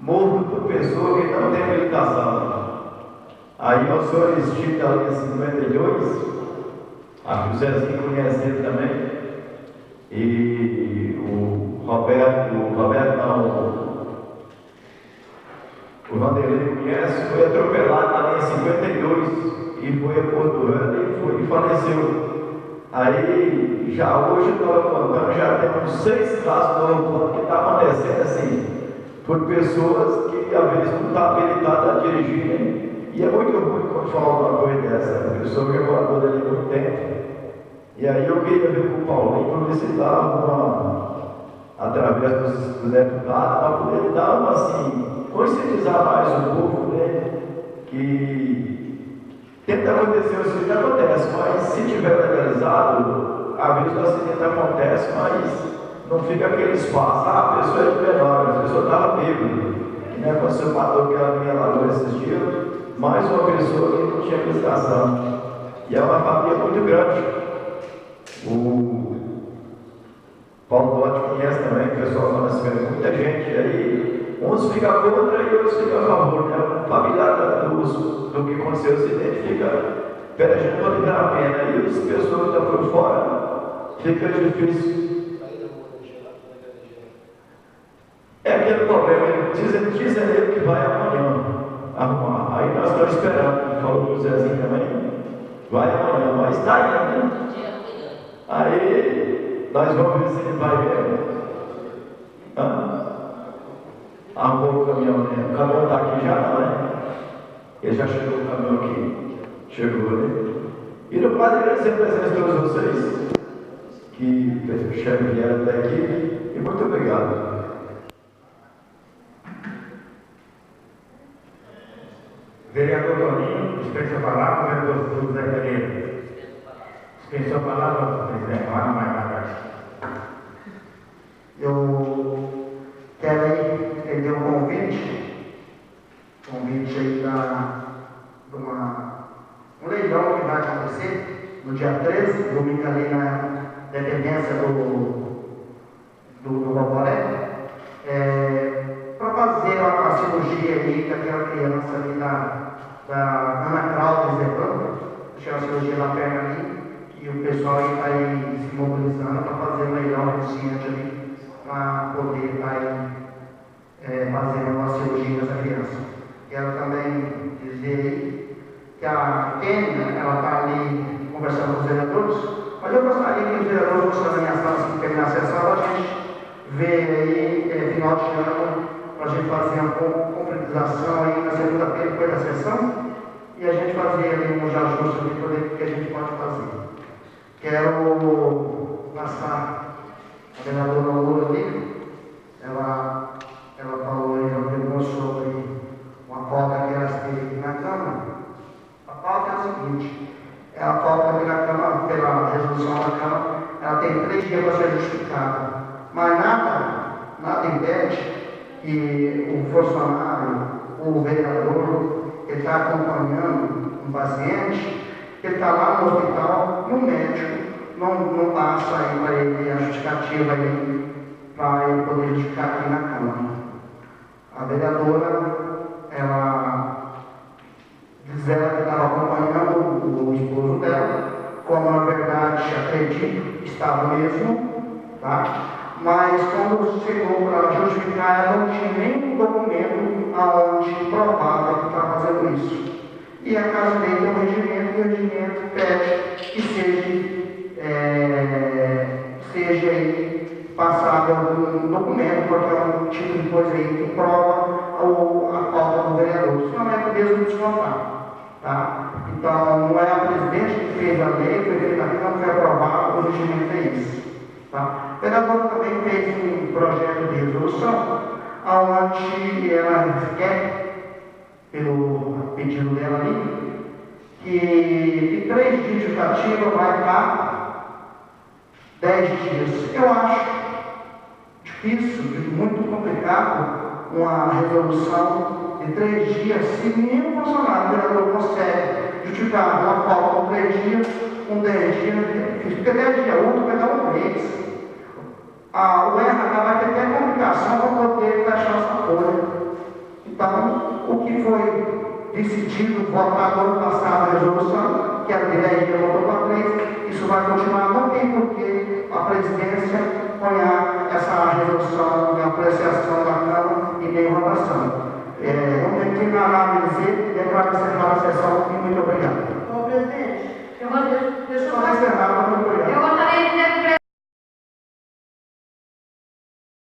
Morto por pessoa que não tem habilitação. Aí o senhor Estito ali em 52, a Zezinho conhece ele também, e o Vanderlei conhece, foi atropelado ali em 52 e foi a Porto Velho e faleceu. Aí, já hoje eu estava contando, já temos 6 casos novos que está acontecendo assim, por pessoas que às vezes não estão habilitadas a dirigir, né? E é muito ruim quando fala uma coisa dessa, a pessoa que é moradora ali há muito tempo. E aí eu queria ver com o Paulinho para ver se dava através dos deputados, para poder dar uma assim, conscientizar mais o povo, né? Que tenta acontecer, o acidente acontece, mas se tiver legalizado, às vezes o acidente acontece, mas não fica aquele espaço. A pessoa é de menor, a pessoa estava bêbada. Né? Quando você matou aquela minha lagoa esses dias, mais uma pessoa que não tinha habilitação. E é uma família muito grande. O Paulo Dotti conhece também, o pessoal fala assim, muita gente aí, uns ficam contra e outros ficam a favor. Né? O familiar do que aconteceu o acidente fica, pera, a gente não dá a pena. E as pessoas que estão por fora, fica difícil. É aquele problema, dizem ele que vai amanhã arrumar. Aí nós estamos esperando, falou para o Zezinho também, vai amanhã, mas está indo, né? Aí nós vamos ver se ele vai mesmo. Arrumou o caminhão, né? O caminhão está aqui já, não, né? Ele já chegou o caminhão aqui. Chegou, né? E no quase agradecer a presença de todos vocês que vieram até aqui. E muito obrigado. Vereador Toninho, dispensa a palavra, vereador José Pereira. Dispensa a palavra, presidente, lá mais. Eu quero aí estender um convite aí de um leilão que vai acontecer no dia 13, domingo ali na dependência do Roboré, para fazer a cirurgia poder estar aí fazendo uma cirurgia dessa criança. Quero também dizer que a Kênia, ela está ali conversando com os vereadores, mas eu gostaria que os vereadores fossem na minha sala, assim, terminar a sessão, para a gente ver aí, final de ano, para a gente fazer uma concretização aí na segunda-feira, depois da sessão, e a gente fazer ali uns ajustes ali para ver o que a gente pode fazer. Quero passar a vereadora Lula ali, ela falou aí, ela perguntou sobre uma pauta que ela esteve aqui na Câmara. A pauta é a seguinte, a pauta aqui na Câmara, pela resolução da Câmara, ela tem 3 dias para ser justificada, mas nada impede que o funcionário, o vereador, ele está acompanhando um paciente, ele está lá no hospital, e o médico não passa aí para ele a justificativa aí, para ele poder justificar aqui na Câmara. A vereadora, ela diz ela que estava acompanhando o esposo dela, como na verdade acredito, estava mesmo, tá? Mas quando chegou para justificar, ela não tinha nenhum documento aonde provava que estava fazendo isso. E a casa dele tem um regimento, e o regimento pede que seja aí passado algum documento, porque é um tipo de coisa aí que prova a falta do vereador. Senão é mesmo descontar. Tá? Então, não é a presidente que fez a lei, foi feita aqui, não foi aprovado, o regimento é isso. Tá? O vereador também fez um projeto de resolução, onde ela quer, pelo pedido dela ali, que de 3 dias de justificativa vai para 10 dias. Eu acho difícil, muito complicado, uma resolução de 3 dias, se nenhum funcionário, o vereador consegue justificar uma falta com 3 dias, com 10 dias, porque 10 dias útil vai dar um mês. O RH vai ter até complicação para poder fechar essa folha. Então, o que foi decidido, votado ano passado a resolução, que era de 10 dias, voltou para 3, isso vai continuar, não tem porquê a presidência ponhar essa resolução em apreciação da Câmara e nem votação. Vamos terminar a análise e declarar encerrada a sessão e muito obrigado.